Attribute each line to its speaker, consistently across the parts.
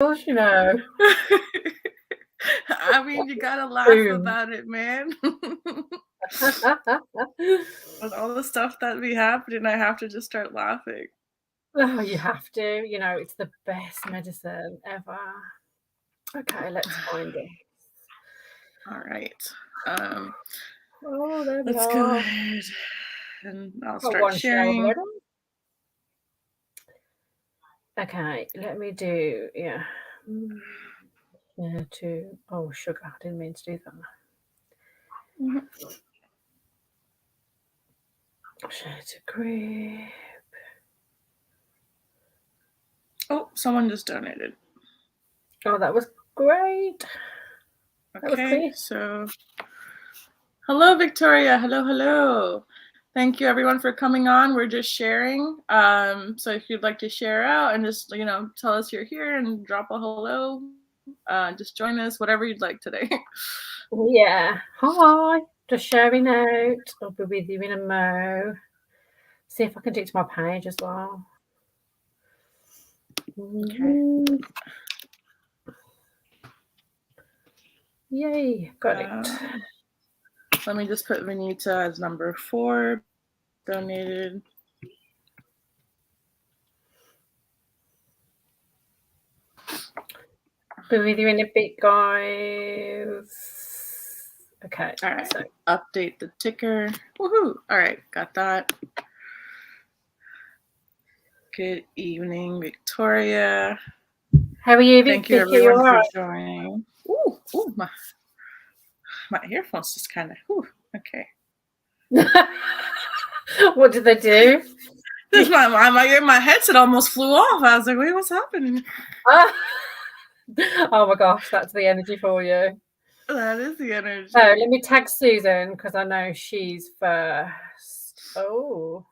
Speaker 1: course, you know.
Speaker 2: I mean, you gotta laugh
Speaker 1: Boom.
Speaker 2: about it, man. With all the stuff that be happening, I have to just start laughing.
Speaker 1: Oh, you have to. You know, it's the best medicine ever. Okay, let's find it.
Speaker 2: All right.
Speaker 1: Oh, there we
Speaker 2: Let's go
Speaker 1: are.
Speaker 2: ahead and I'll
Speaker 1: Got
Speaker 2: start
Speaker 1: one show
Speaker 2: sharing.
Speaker 1: already. Okay, let me do, yeah. Yeah, two. Oh, sugar. I didn't mean to do that. Share to group.
Speaker 2: Oh, someone just donated.
Speaker 1: Oh, that was great. That was
Speaker 2: Okay,
Speaker 1: quick.
Speaker 2: so hello, Victoria. Hello. Thank you, everyone, for coming on. We're just sharing. So if you'd like to share out and just, tell us you're here and drop a hello, just join us, whatever you'd like today.
Speaker 1: Yeah. Hi. Just sharing out. I'll be with you in a mo. See if I can do it to my page as well.
Speaker 2: Okay.
Speaker 1: Yay. Got it.
Speaker 2: Let me just put Vanita as number 4. Donated.
Speaker 1: Be with you in a bit, guys. Okay.
Speaker 2: All right.
Speaker 1: So
Speaker 2: Update the ticker. Woohoo. All right. Got that. Good evening, Victoria.
Speaker 1: how are you,
Speaker 2: Thank you,
Speaker 1: Vicky?
Speaker 2: everyone,
Speaker 1: All
Speaker 2: for
Speaker 1: right?
Speaker 2: joining. Ooh, my earphones just kind of, okay.
Speaker 1: What did they do?
Speaker 2: Just my headset almost flew off. I was like, wait, what's happening?
Speaker 1: Oh my gosh, that's the energy for you.
Speaker 2: That is the energy.
Speaker 1: So let me tag Susan because I know she's first. Oh.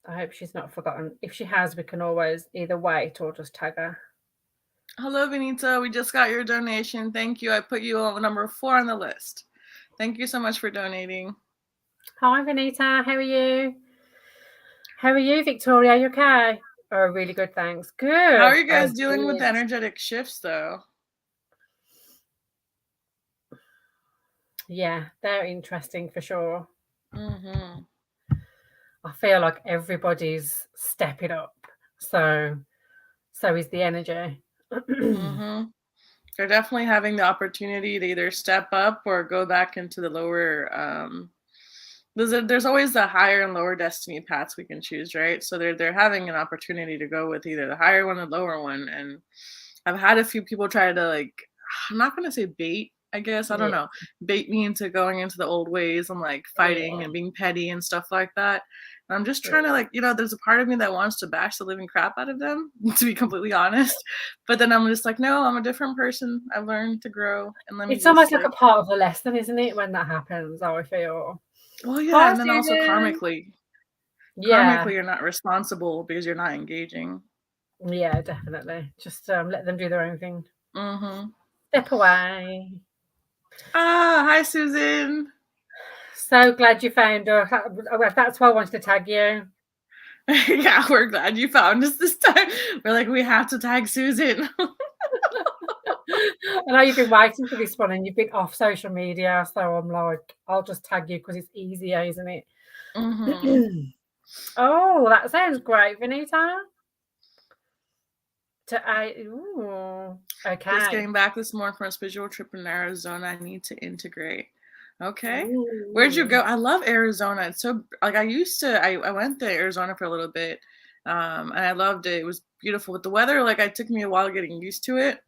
Speaker 1: I hope she's not forgotten. If she has, we can always either wait or just tag her.
Speaker 2: Hello, Benita. We just got your donation. Thank you. I put you on number 4 on the list. Thank you so much for donating.
Speaker 1: Hi, Vanita. How are you? How are you, Victoria? Are you okay? Oh, really good, thanks. Good.
Speaker 2: How are you guys dealing with the energetic shifts, though?
Speaker 1: Yeah, they're interesting for sure.
Speaker 2: Mm-hmm.
Speaker 1: I feel like everybody's stepping up. So is the energy.
Speaker 2: Mm-hmm. They're definitely having the opportunity to either step up or go back into the lower. There's always the higher and lower destiny paths we can choose, right? So they're having an opportunity to go with either the higher one or the lower one. And I've had a few people try to, like, I'm not gonna say bait, I guess, I don't know, bait me into going into the old ways and like fighting and being petty and stuff like that. And I'm just trying to, like, there's a part of me that wants to bash the living crap out of them, to be completely honest. But then I'm just like, no, I'm a different person. I've learned to grow, and let me
Speaker 1: It's
Speaker 2: just,
Speaker 1: almost like a part of the lesson, isn't it, when that happens, how I feel.
Speaker 2: well, yeah,
Speaker 1: Hi,
Speaker 2: and then also
Speaker 1: Susan.
Speaker 2: karmically,
Speaker 1: Yeah.
Speaker 2: you're not responsible because you're not engaging.
Speaker 1: Yeah, definitely. Just let them do their own thing.
Speaker 2: Mm-hmm.
Speaker 1: Step away.
Speaker 2: Hi, Susan.
Speaker 1: So glad you found her. That's why I wanted to tag you.
Speaker 2: Yeah, we're glad you found us this time. We're like, we have to tag Susan.
Speaker 1: I know you've been waiting for this one and you've been off social media, so I'm like, I'll just tag you because it's easier, isn't it?
Speaker 2: Mm-hmm.
Speaker 1: Oh, that sounds great, Vanita. Okay.
Speaker 2: Just getting back this morning from a spiritual trip in Arizona. I need to integrate. Okay.
Speaker 1: Ooh.
Speaker 2: Where'd you go? I love Arizona. It's so, like, I went to Arizona for a little bit. And I loved it. It was beautiful with the weather. Like, it took me a while getting used to it.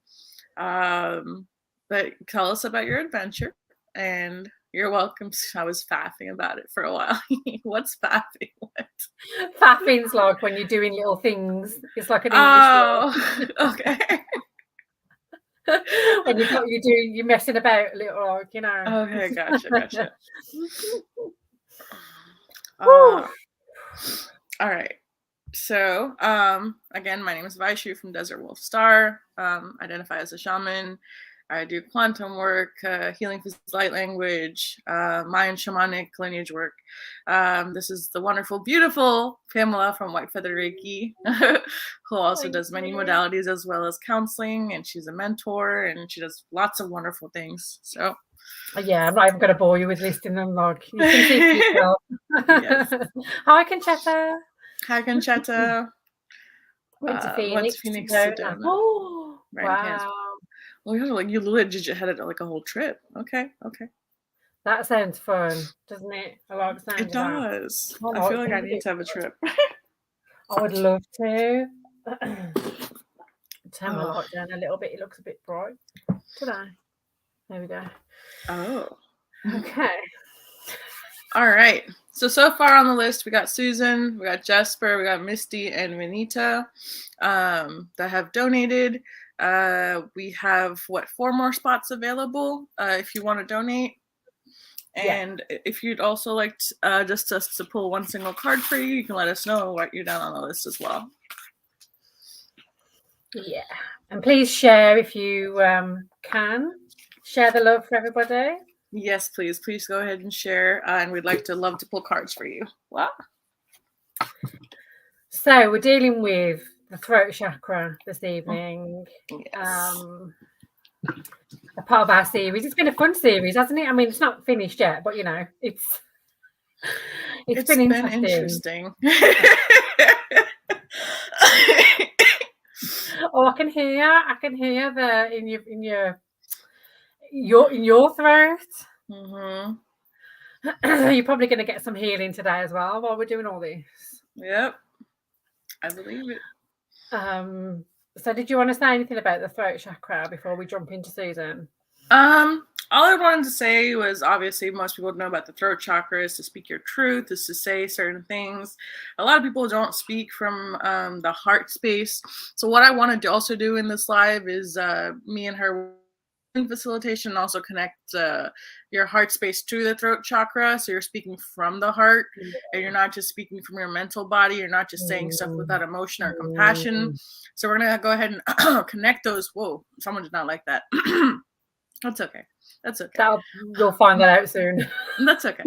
Speaker 2: But tell us about your adventure, and you're welcome. I was faffing about it for a while. What's faffing? What?
Speaker 1: Faffing's like when you're doing little things. It's like an English word.
Speaker 2: Okay.
Speaker 1: When you're messing about a little, like,
Speaker 2: Okay, gotcha.
Speaker 1: Woo.
Speaker 2: All right. So, again, my name is Vaishu from Desert Wolf Star. Identify as a shaman. I do quantum work, healing physics, light language, Mayan shamanic lineage work. This is the wonderful, beautiful Pamela from White Feather Reiki, who also does many modalities as well as counseling, and she's a mentor, and she does lots of wonderful things. So,
Speaker 1: yeah, I'm not even going to bore you with listing them. Like, you can see for yourself.
Speaker 2: Yes.
Speaker 1: Hi, Conchetta.
Speaker 2: Hi, Conchetta.
Speaker 1: Went to Phoenix.
Speaker 2: What's Phoenix,
Speaker 1: Sedona.
Speaker 2: Sedona?
Speaker 1: Oh,
Speaker 2: Right in Kansas.
Speaker 1: wow.
Speaker 2: Well, you legit had like a whole trip. Okay.
Speaker 1: That sounds fun, doesn't it? I like the sound
Speaker 2: It
Speaker 1: of that.
Speaker 2: does. I feel like I need to have a trip.
Speaker 1: I would love to. Turn my light down a little bit. It looks a bit bright today. There we go.
Speaker 2: Oh.
Speaker 1: Okay.
Speaker 2: All right. So far on the list, we got Susan, we got Jesper, we got Misty, and Vinita that have donated. We have 4 more spots available if you want to donate. And if you'd also like just us to pull one single card for you, you can let us know what you're down on the list as well.
Speaker 1: Yeah. And please share if you can. Share the love for everybody.
Speaker 2: Yes, please. Please go ahead and share. And we'd love to pull cards for you. Wow.
Speaker 1: So we're dealing with the throat chakra this evening.
Speaker 2: Yes.
Speaker 1: A part of our series. It's been a fun series, hasn't it? I mean, it's not finished yet, but it's been interesting. Oh, I can hear the in your throat.
Speaker 2: Mm-hmm.
Speaker 1: You're probably going to get some healing today as well while we're doing all this.
Speaker 2: Yep, I believe it.
Speaker 1: So did you want to say anything about the throat chakra before we jump into Susan?
Speaker 2: All I wanted to say was, obviously most people know about the throat chakra is to speak your truth, is to say certain things. A lot of people don't speak from the heart space. So what I wanted to also do in this live is me and her facilitation also connect your heart space to the throat chakra, so you're speaking from the heart, and you're not just speaking from your mental body. You're not just saying stuff without emotion or compassion. So we're gonna go ahead and connect those. Whoa, someone did not like that. That's okay.
Speaker 1: You'll find that out soon.
Speaker 2: That's okay.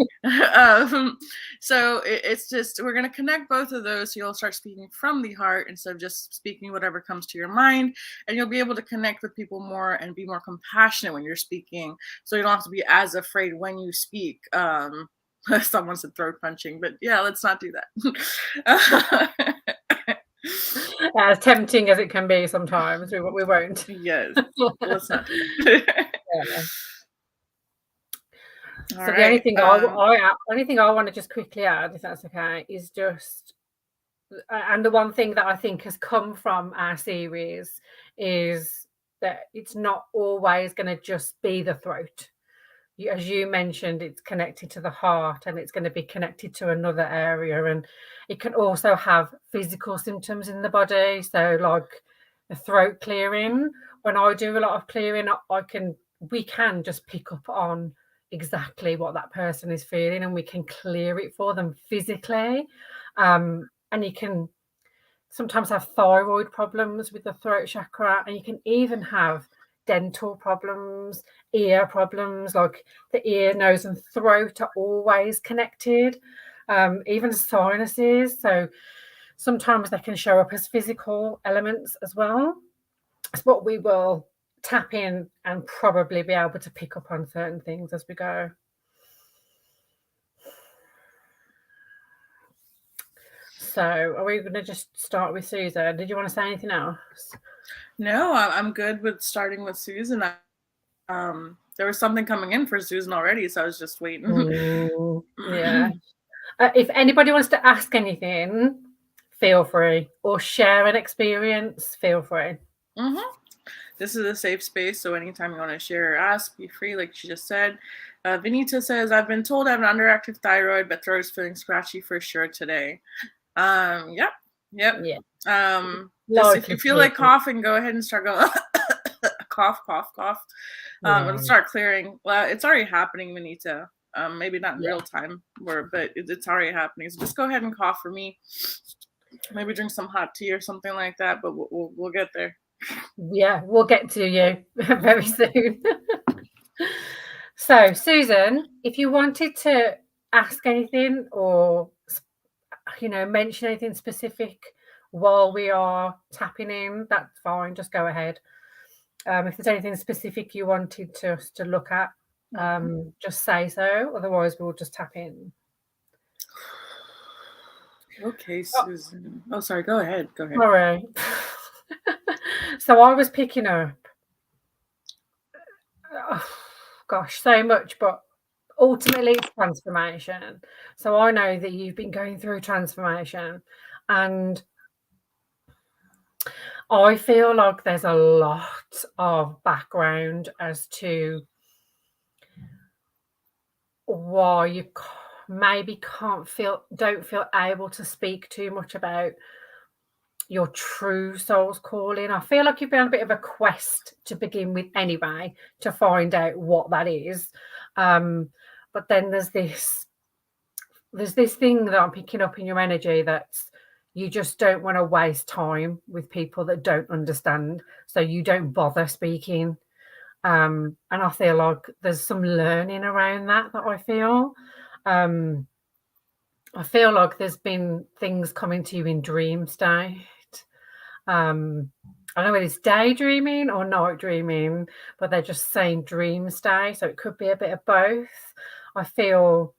Speaker 2: So it's just, we're going to connect both of those. So you'll start speaking from the heart instead of just speaking whatever comes to your mind. And you'll be able to connect with people more and be more compassionate when you're speaking. So you don't have to be as afraid when you speak. Someone said throat punching, but yeah, let's not do that.
Speaker 1: As tempting as it can be sometimes, we won't.
Speaker 2: Yes, let's not do that.
Speaker 1: Yeah. So
Speaker 2: All
Speaker 1: the
Speaker 2: right.
Speaker 1: only thing I want to just quickly add, if that's okay, is just, and the one thing that I think has come from our series is that it's not always going to just be the throat. As you mentioned, it's connected to the heart and it's going to be connected to another area, and it can also have physical symptoms in the body. So like the throat clearing, when I do a lot of clearing, we can just pick up on exactly what that person is feeling, and we can clear it for them physically. And you can sometimes have thyroid problems with the throat chakra, and you can even have dental problems, ear problems, like the ear, nose and throat are always connected, even sinuses. So sometimes they can show up as physical elements as well. But we will tap in and probably be able to pick up on certain things as we go. So are we going to just start with Susan? Did you want to say anything else?
Speaker 2: No, I'm good with starting with Susan. There was something coming in for Susan already, so I was just waiting.
Speaker 1: Yeah. If anybody wants to ask anything, feel free, or share an experience, feel free.
Speaker 2: This is a safe space, so anytime you want to share or ask, be free, like she just said. Vinita says, I've been told I have an underactive thyroid, but throat is feeling scratchy for sure today. Yep.
Speaker 1: Yeah.
Speaker 2: Just if you feel like coughing, go ahead and start going cough. It'll start clearing. Well, it's already happening, Vinita. Maybe not in real time, but it's already happening. So just go ahead and cough for me. Maybe drink some hot tea or something like that, but we'll get there.
Speaker 1: Yeah, we'll get to you very soon. So, Susan, if you wanted to ask anything or mention anything specific while we are tapping in, that's fine. Just go ahead. If there's anything specific you wanted to look at, just say so. Otherwise, we'll just tap in.
Speaker 2: Okay, Susan. Oh, sorry. Go ahead. Go ahead.
Speaker 1: Sorry. So I was picking up, oh, gosh, so much, but ultimately it's transformation. So I know that you've been going through transformation, and I feel like there's a lot of background as to why you maybe don't feel able to speak too much about your true soul's calling. I feel like you've been on a bit of a quest to begin with anyway, to find out what that is. But then there's this thing that I'm picking up in your energy, that's you just don't want to waste time with people that don't understand, so you don't bother speaking. And I feel like there's some learning around that I feel. I feel like there's been things coming to you in dream state. I don't know whether it's daydreaming or night dreaming, but they're just saying dream state, so it could be a bit of both. I feel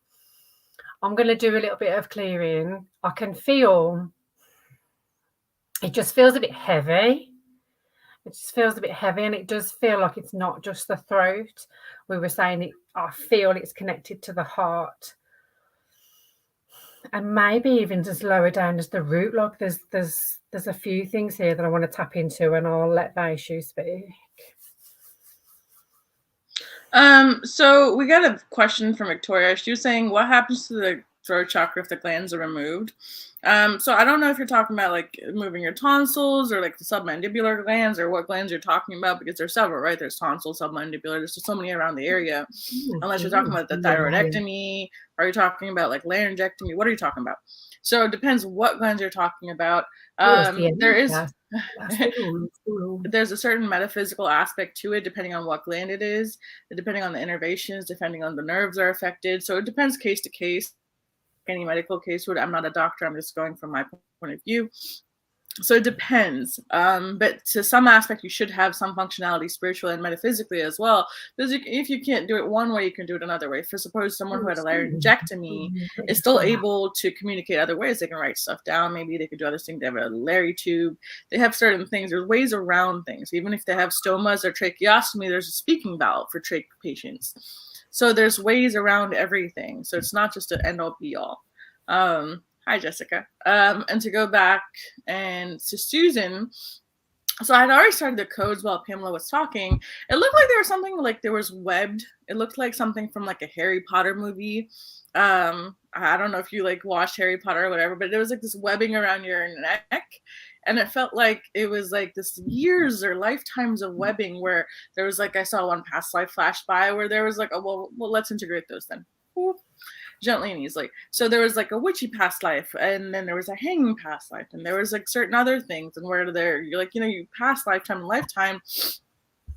Speaker 1: I'm going to do a little bit of clearing. I can feel it just feels a bit heavy. It just feels a bit heavy, and it does feel like it's not just the throat. We were saying it, I feel it's connected to the heart. And maybe even just lower down as the root. Like there's a few things here that I want to tap into, and I'll let Vaishu speak.
Speaker 2: So we got a question from Victoria. She was saying, what happens to the throat chakra if the glands are removed? So I don't know if you're talking about like moving your tonsils or like the submandibular glands, or what glands you're talking about, because there's several, right? There's tonsil, submandibular, there's just so many around the area. Unless you're talking about the thyroidectomy, are you talking about like laryngectomy? What are you talking about? So it depends what glands you're talking about. There is there's a certain metaphysical aspect to it, depending on what gland it is, depending on the innervations, depending on the nerves are affected. So it depends case to case. Any medical case would. I'm not a doctor. I'm just going from my point of view. So it depends. But to some aspect, you should have some functionality spiritually and metaphysically as well. Because if you can't do it one way, you can do it another way. For suppose someone who had a laryngectomy is still able to communicate other ways. They can write stuff down. Maybe they could do other things. They have a Larry tube. They have certain things. There's ways around things. Even if they have stomas or tracheostomy, there's a speaking valve for trach patients. So there's ways around everything. So it's not just an end all be all. Hi, Jessica. And to go back and to Susan, so I'd already started the codes while Pamela was talking. It looked like there was something like there was webbed. It looked like something from like a Harry Potter movie. I don't know if you like watched Harry Potter or whatever, but there was like this webbing around your neck. And it felt like it was like this years or lifetimes of webbing, where there was like, I saw one past life flash by where there was like, oh, well, let's integrate those then. Ooh. Gently and easily. So there was like a witchy past life, and then there was a hanging past life, and there was like certain other things, and where you're like, you past lifetime and lifetime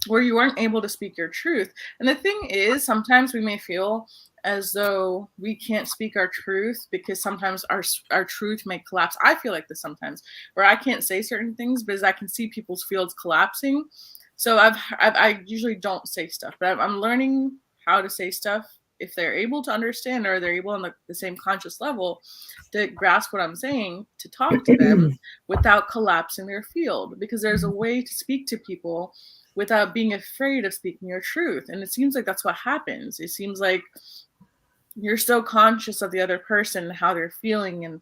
Speaker 2: where you weren't able to speak your truth. And the thing is, sometimes we may feel as though we can't speak our truth because sometimes our truth may collapse. I feel like this sometimes, where I can't say certain things because I can see people's fields collapsing. So I usually don't say stuff, but I'm learning how to say stuff if they're able to understand, or they're able on the same conscious level to grasp what I'm saying, to talk to them without collapsing their field. Because there's a way to speak to people without being afraid of speaking your truth. And it seems like that's what happens. It seems like you're so conscious of the other person, how they're feeling, and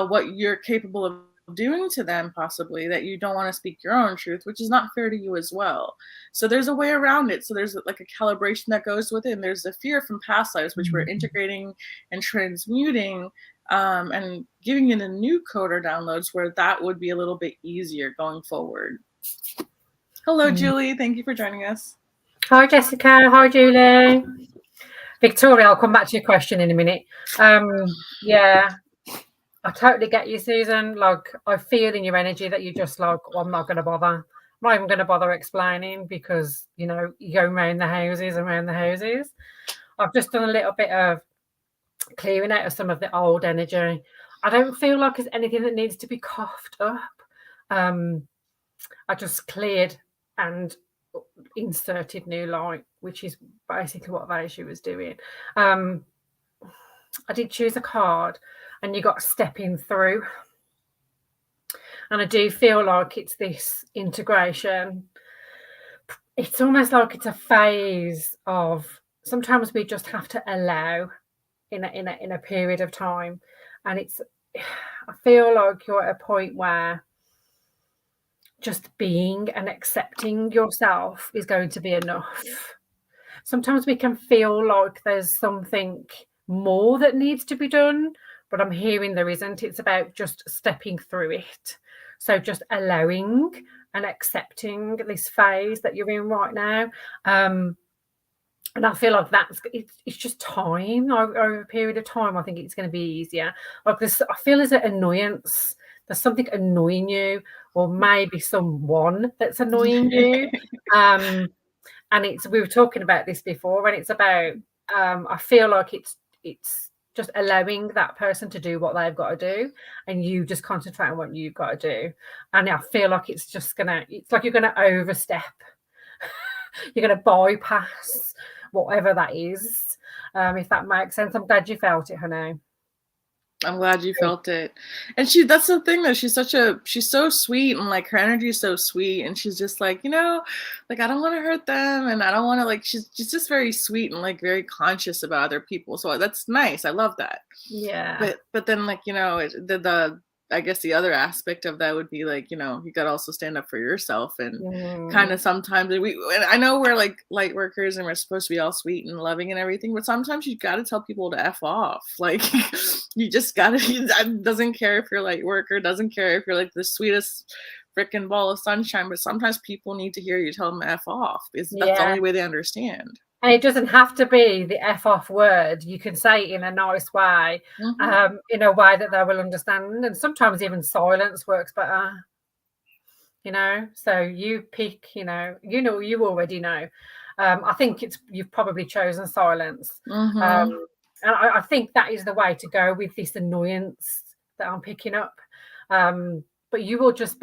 Speaker 2: what you're capable of doing to them possibly, that you don't want to speak your own truth, which is not fair to you as well. So there's a way around it. So there's like a calibration that goes with it, and there's a fear from past lives, which we're integrating and transmuting, and giving you the new code or downloads where that would be a little bit easier going forward. Hello, Julie. Thank you for joining us.
Speaker 1: Hi, Jessica. Hi, Julie. Victoria, I'll come back to your question in a minute. Yeah, I totally get you, Susan. Like, I feel in your energy that you're just like, well, I'm not going to bother. not even going to bother explaining because, you know, you go around the houses and around the houses. I've just done a little bit of clearing out of some of the old energy. I don't feel like there's anything that needs to be coughed up. I just cleared and inserted new light, which is basically what Vaishu was doing. I did choose a card, and you got stepping through. And I do feel like it's this integration. It's almost like it's a phase of sometimes we just have to allow in a period of time. And it's, I feel like you're at a point where just being and accepting yourself is going to be enough. Sometimes we can feel like there's something more that needs to be done, but I'm hearing there isn't. It's about just stepping through it. So just allowing and accepting this phase that you're in right now. And I feel like it's just time over a period of time. I think it's going to be easier. Like this, I feel there's an annoyance. There's something annoying you, or maybe someone that's annoying you. And we were talking about this before, and it's about I feel like it's just allowing that person to do what they've got to do, and you just concentrate on what you've got to do. And I feel like it's like you're gonna overstep. You're gonna bypass whatever that is. If that makes sense. I'm glad you felt it, honey.
Speaker 2: I'm glad you felt it. And that's the thing though, she's so sweet, and like her energy is so sweet, and she's just like, you know, like I don't want to hurt them, and I don't want to, like, she's just very sweet and like very conscious about other people. So that's nice. I love that.
Speaker 1: Yeah.
Speaker 2: But then, like, you know, the I guess the other aspect of that would be like, you know, you got to also stand up for yourself, and kind of sometimes and I know we're like light workers and we're supposed to be all sweet and loving and everything, but sometimes you got to tell people to F off. Like you just got to, doesn't care if you're light worker, doesn't care if you're like the sweetest freaking ball of sunshine, but sometimes people need to hear you tell them F off because that's the only way they understand.
Speaker 1: And it doesn't have to be the F off word. You can say it in a nice way, in a way that they will understand. And sometimes even silence works better, you know. So you pick, you already know. I think you've probably chosen silence. And I think that is the way to go with this annoyance that I'm picking up. But you will just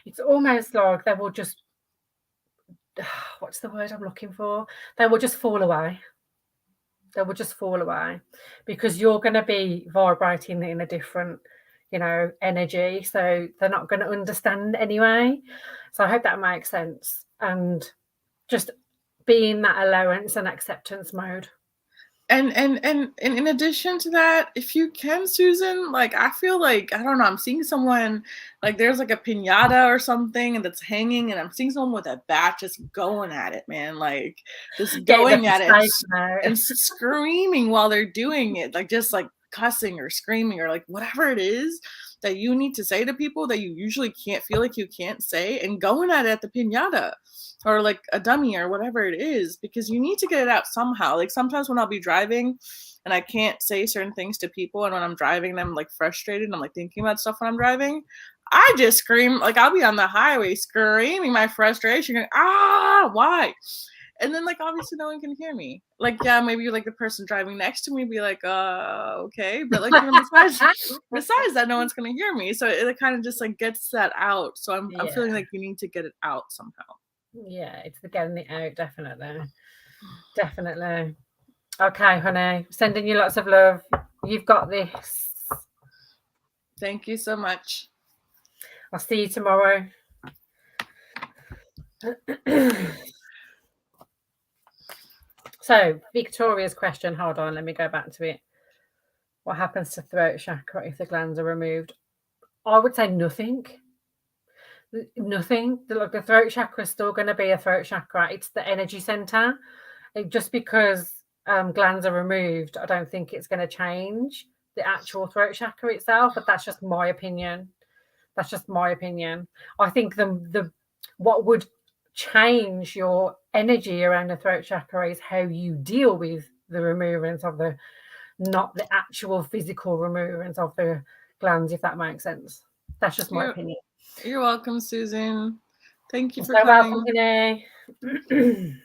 Speaker 1: it's almost like they will just, what's the word I'm looking for? They will just fall away. They will just fall away because you're going to be vibrating in a different, energy. So they're not going to understand anyway. So I hope that makes sense. And just be in that allowance and acceptance mode.
Speaker 2: And in addition to that, if you can, Susan, like I feel like, I don't know, I'm seeing someone like there's like a piñata or something and that's hanging, and I'm seeing someone with a bat just going at it, man, like just going at it and screaming while they're doing it, like just like cussing or screaming or like whatever it is that you need to say to people that you usually can't, feel like you can't say, and going at it at the piñata or like a dummy or whatever it is, because you need to get it out somehow. Like sometimes when I'll be driving and I can't say certain things to people, and when I'm driving and I'm like frustrated and I'm like thinking about stuff when I'm driving, I just scream. Like I'll be on the highway screaming my frustration, going, why? And then like obviously no one can hear me. Like, yeah, maybe like the person driving next to me be like, okay, but like, besides that, no one's gonna hear me. So it kind of just like gets that out. So I'm feeling like you need to get it out somehow.
Speaker 1: Yeah, it's the getting it out, definitely. Definitely. Okay, honey. Sending you lots of love. You've got this.
Speaker 2: Thank you so much.
Speaker 1: I'll see you tomorrow. So, Victoria's question. Hold on, let me go back to it. What happens to throat chakra if the glands are removed? I would say nothing. Nothing. The throat chakra is still going to be a throat chakra. It's the energy center. Just because glands are removed, I don't think it's going to change the actual throat chakra itself. But that's just my opinion. That's just my opinion. I think the what would change your energy around the throat chakra is how you deal with the removance of not the actual physical removance of the glands, if that makes sense. That's just my opinion.
Speaker 2: You're welcome, Susan. Thank you
Speaker 1: You're
Speaker 2: for
Speaker 1: so welcome,
Speaker 2: coming.
Speaker 1: Vinny.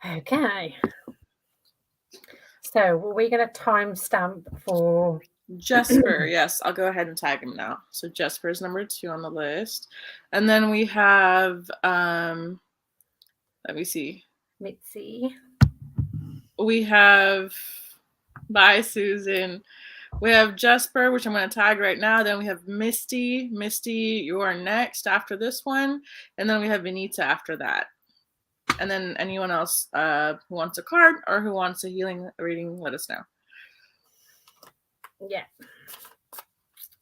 Speaker 1: Okay. So were we going to timestamp for
Speaker 2: Jesper? Yes, I'll go ahead and tag him now. So Jesper is number 2 on the list. And then we have, let me see.
Speaker 1: Mitzi?
Speaker 2: We have, bye, Susan. We have Jesper, which I'm going to tag right now. Then we have Misty. Misty, you are next after this one. And then we have Benita after that. And then anyone else who wants a card or who wants a healing reading, let us know.
Speaker 1: Yeah.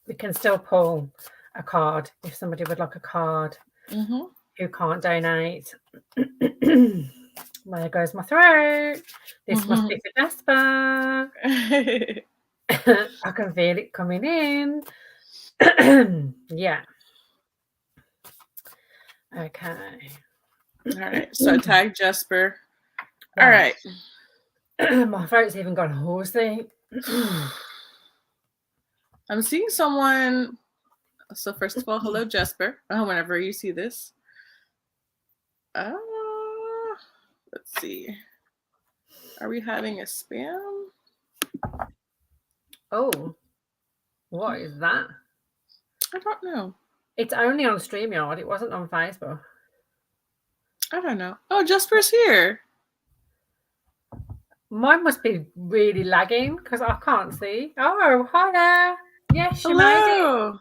Speaker 1: We can still pull a card if somebody would like a card who can't donate. Where goes my throat? This must be for Jasper. I can feel it coming in. Yeah. Okay.
Speaker 2: All right. So tag Jesper. All right.
Speaker 1: My throat's even gone hoarse.
Speaker 2: I'm seeing someone. So first of all, hello, Jesper. Whenever you see this. Let's see. Are we having a spam?
Speaker 1: Oh, what is that?
Speaker 2: I don't know.
Speaker 1: It's only on StreamYard. It wasn't on Facebook.
Speaker 2: I don't know. Oh, Jesper's here.
Speaker 1: Mine must be really lagging because I can't see. Oh, hi there. Yes, you
Speaker 2: Hello.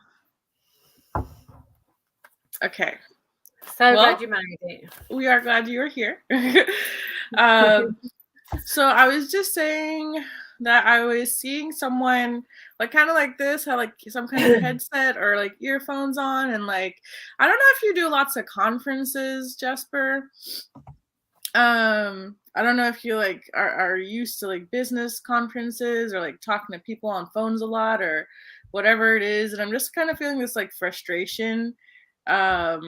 Speaker 1: made
Speaker 2: it. Okay.
Speaker 1: So glad you made it.
Speaker 2: We are glad you are here. So I was just saying that I was seeing someone like kind of like this, have like some kind of headset or like earphones on, and like I don't know if you do lots of conferences, Jesper. I don't know if you like are used to like business conferences or like talking to people on phones a lot or whatever it is, and I'm just kind of feeling this like frustration of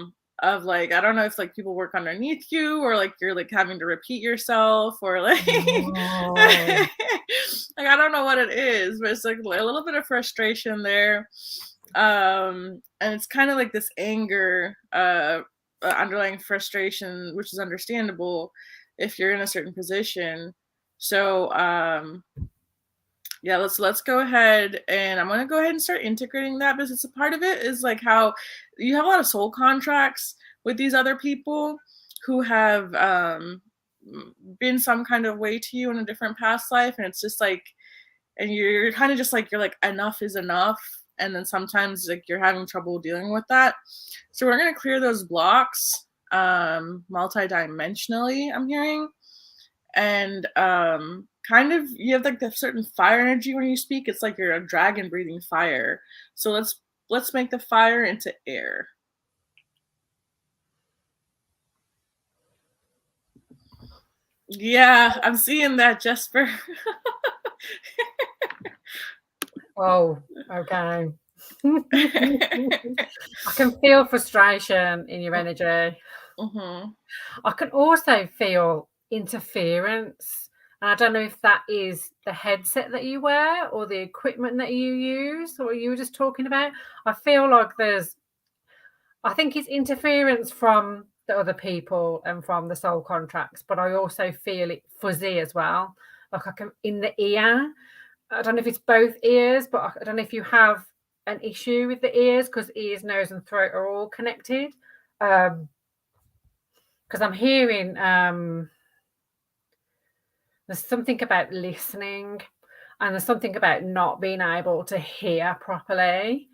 Speaker 2: like I don't know if like people work underneath you or like you're like having to repeat yourself or like like I don't know what it is, but it's like a little bit of frustration there, and it's kind of like this anger, underlying frustration, which is understandable if you're in a certain position. So yeah, let's go ahead, and I'm gonna go ahead and start integrating that, because it's a part of it is like how you have a lot of soul contracts with these other people who have been some kind of way to you in a different past life, and it's just like, and you're kind of just like you're like enough is enough, and then sometimes like you're having trouble dealing with that. So we're gonna clear those blocks multi-dimensionally, I'm hearing. And kind of you have like the certain fire energy when you speak. It's like you're a dragon breathing fire. So let's make the fire into air. Yeah, I'm seeing that, Jesper.
Speaker 1: Oh, okay. I can feel frustration in your energy. I can also feel interference. And I don't know if that is the headset that you wear or the equipment that you use, or you were just talking about. I feel like I think it's interference from the other people and from the soul contracts, but I also feel it fuzzy as well. Like I can in the ear. I don't know if it's both ears, but I don't know if you have an issue with the ears, because ears, nose, and throat are all connected. Because I'm hearing there's something about listening, and there's something about not being able to hear properly.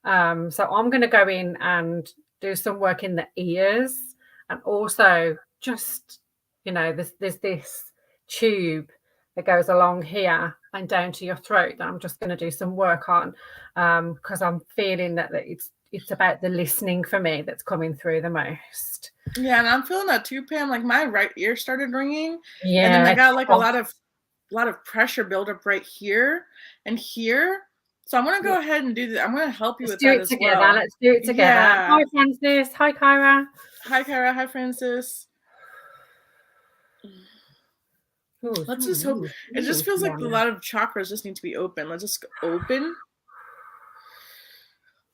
Speaker 1: So I'm going to go in and do some work in the ears, and also just, there's this tube that goes along here and down to your throat that I'm just going to do some work on, because I'm feeling that it's about the listening for me that's coming through the most.
Speaker 2: Yeah, and I'm feeling that too, Pam. Like my right ear started ringing,
Speaker 1: Yeah,
Speaker 2: and then I got like a lot of pressure buildup right here and here. So I'm gonna go ahead and do that. I'm gonna help you with that as well.
Speaker 1: Let's do it together.
Speaker 2: Yeah.
Speaker 1: Hi, Francis. Hi, Kyra.
Speaker 2: Hi, Kyra. Hi, Francis. Let's just hope. It just feels like a lot of chakras just need to be open. Let's just open.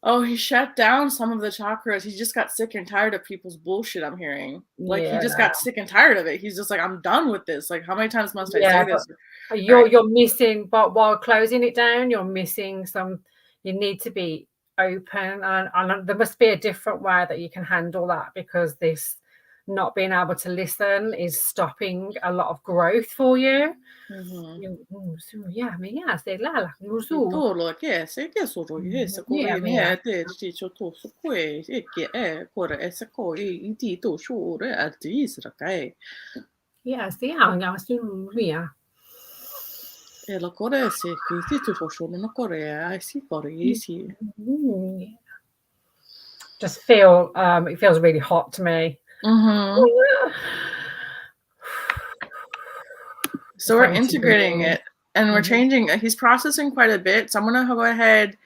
Speaker 2: Oh, he shut down some of the chakras. He just got sick and tired of people's bullshit, I'm hearing. Like, he
Speaker 1: Yeah,
Speaker 2: just got sick and tired of it. He's just like, "I'm done with this. Like, how many times must I
Speaker 1: yeah,
Speaker 2: say
Speaker 1: but
Speaker 2: this?"
Speaker 1: you're
Speaker 2: Alright.
Speaker 1: you're missing, but while closing it down, you're missing some. You need to be open, and there must be a different way that you can handle that, because this not being able to listen is stopping a lot of growth for you.
Speaker 2: Mhm.
Speaker 1: Yeah, yeah, say la la,
Speaker 2: Tolo che se che sono che se
Speaker 1: yeah,
Speaker 2: come
Speaker 1: yeah.
Speaker 2: ne te ci ci to su que e che è ora e se co i di to su re a di sra kai
Speaker 1: Yes, yeah, yeah, yeah.
Speaker 2: e la core se qui ti tu so no core ai si core si
Speaker 1: Mhm. Just feel, it feels really hot to me.
Speaker 2: mhm. So
Speaker 1: Just
Speaker 2: we're
Speaker 1: having to
Speaker 2: integrating
Speaker 1: breathe.
Speaker 2: it and we're
Speaker 1: Mhm.
Speaker 2: changing. He's processing quite a bit. So I'm gonna go ahead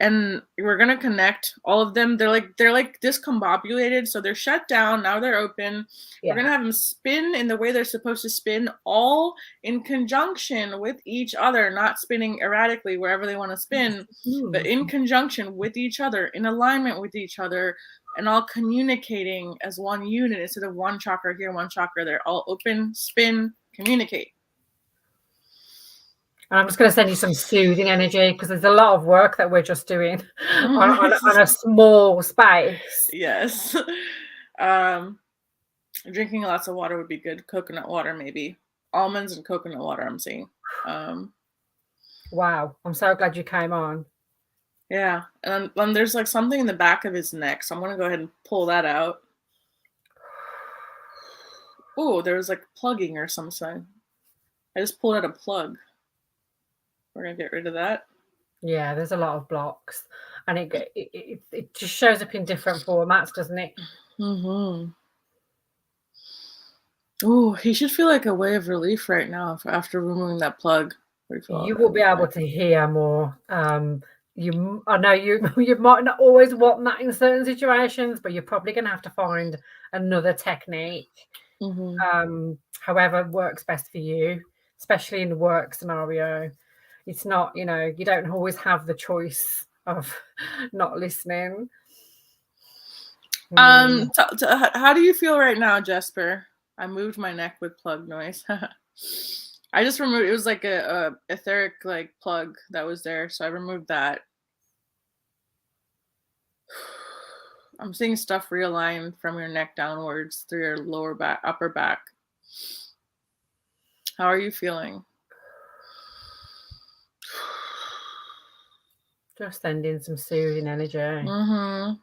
Speaker 2: and we're gonna connect all of them. They're like discombobulated, so they're shut down. Now they're open. We're
Speaker 1: Yeah.
Speaker 2: gonna have them spin in the way they're supposed to spin, all in conjunction with each other, not spinning erratically wherever they want to spin, but in conjunction with each other, in alignment with each other, and all communicating as one unit instead of one chakra here, one chakra there. All open, spin, communicate.
Speaker 1: And I'm just going to send you some soothing energy, because there's a lot of work that we're just doing on a small space.
Speaker 2: Yes. Um, drinking lots of water would be good. Coconut water, maybe. Almonds and coconut water, I'm seeing. Um,
Speaker 1: Wow, I'm so glad you came on.
Speaker 2: yeah. And there's like something in the back of his neck, so I'm going to go ahead and pull that out. Oh, there was like plugging or something. I just pulled out a plug. We're going to get rid of that.
Speaker 1: Yeah, there's a lot of blocks, and it just shows up in different formats, doesn't it?
Speaker 2: Mm-hmm. Oh, he should feel like a wave of relief right now after removing that plug. What do you feel
Speaker 1: You
Speaker 2: about
Speaker 1: will
Speaker 2: that?
Speaker 1: be able to hear more. I know you you might not always want that in certain situations, but you're probably going to have to find another technique.
Speaker 2: Mm-hmm.
Speaker 1: However works best for you, especially in the work scenario. It's not, you don't always have the choice of not listening. Mm.
Speaker 2: How do you feel right now, Jesper? I moved my neck with plug noise. I just removed. It was like a etheric like plug that was there, so I removed that. I'm seeing stuff realign from your neck downwards through your lower back, upper back. How are you feeling?
Speaker 1: Just sending some soothing energy.
Speaker 2: Mm-hmm.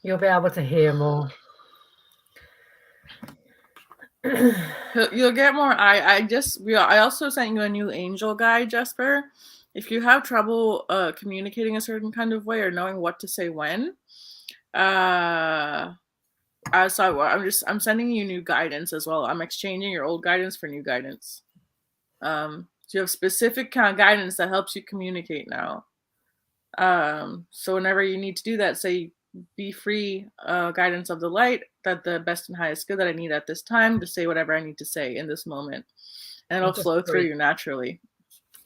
Speaker 1: You'll be able to hear more.
Speaker 2: You'll get more. I also sent you a new angel guide, Jesper. If you have trouble communicating a certain kind of way or knowing what to say when, I'm sending you new guidance as well. I'm exchanging your old guidance for new guidance. So you have specific kind of guidance that helps you communicate now. So whenever you need to do that, say be free guidance of the light, that the best and highest good that I need at this time to say whatever I need to say in this moment. And it'll
Speaker 1: Just
Speaker 2: flow through
Speaker 1: breathe.
Speaker 2: you naturally.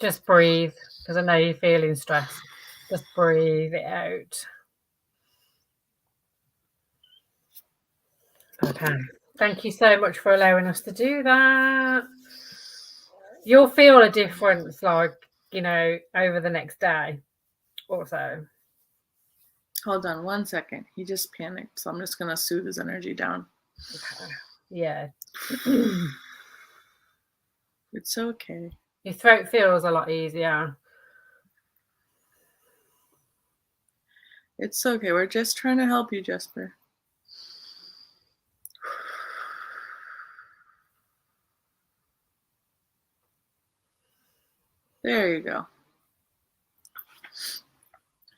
Speaker 1: Just breathe, because I know you're feeling stressed. Just breathe it out. Okay. Thank you so much for allowing us to do that. You'll feel a difference, like, over the next day or so.
Speaker 2: Hold on 1 second. He just panicked, so I'm just gonna soothe his energy down.
Speaker 1: Okay. Yeah.
Speaker 2: It's okay.
Speaker 1: Your throat feels a lot easier.
Speaker 2: It's okay. We're just trying to help you, Jesper. There you go.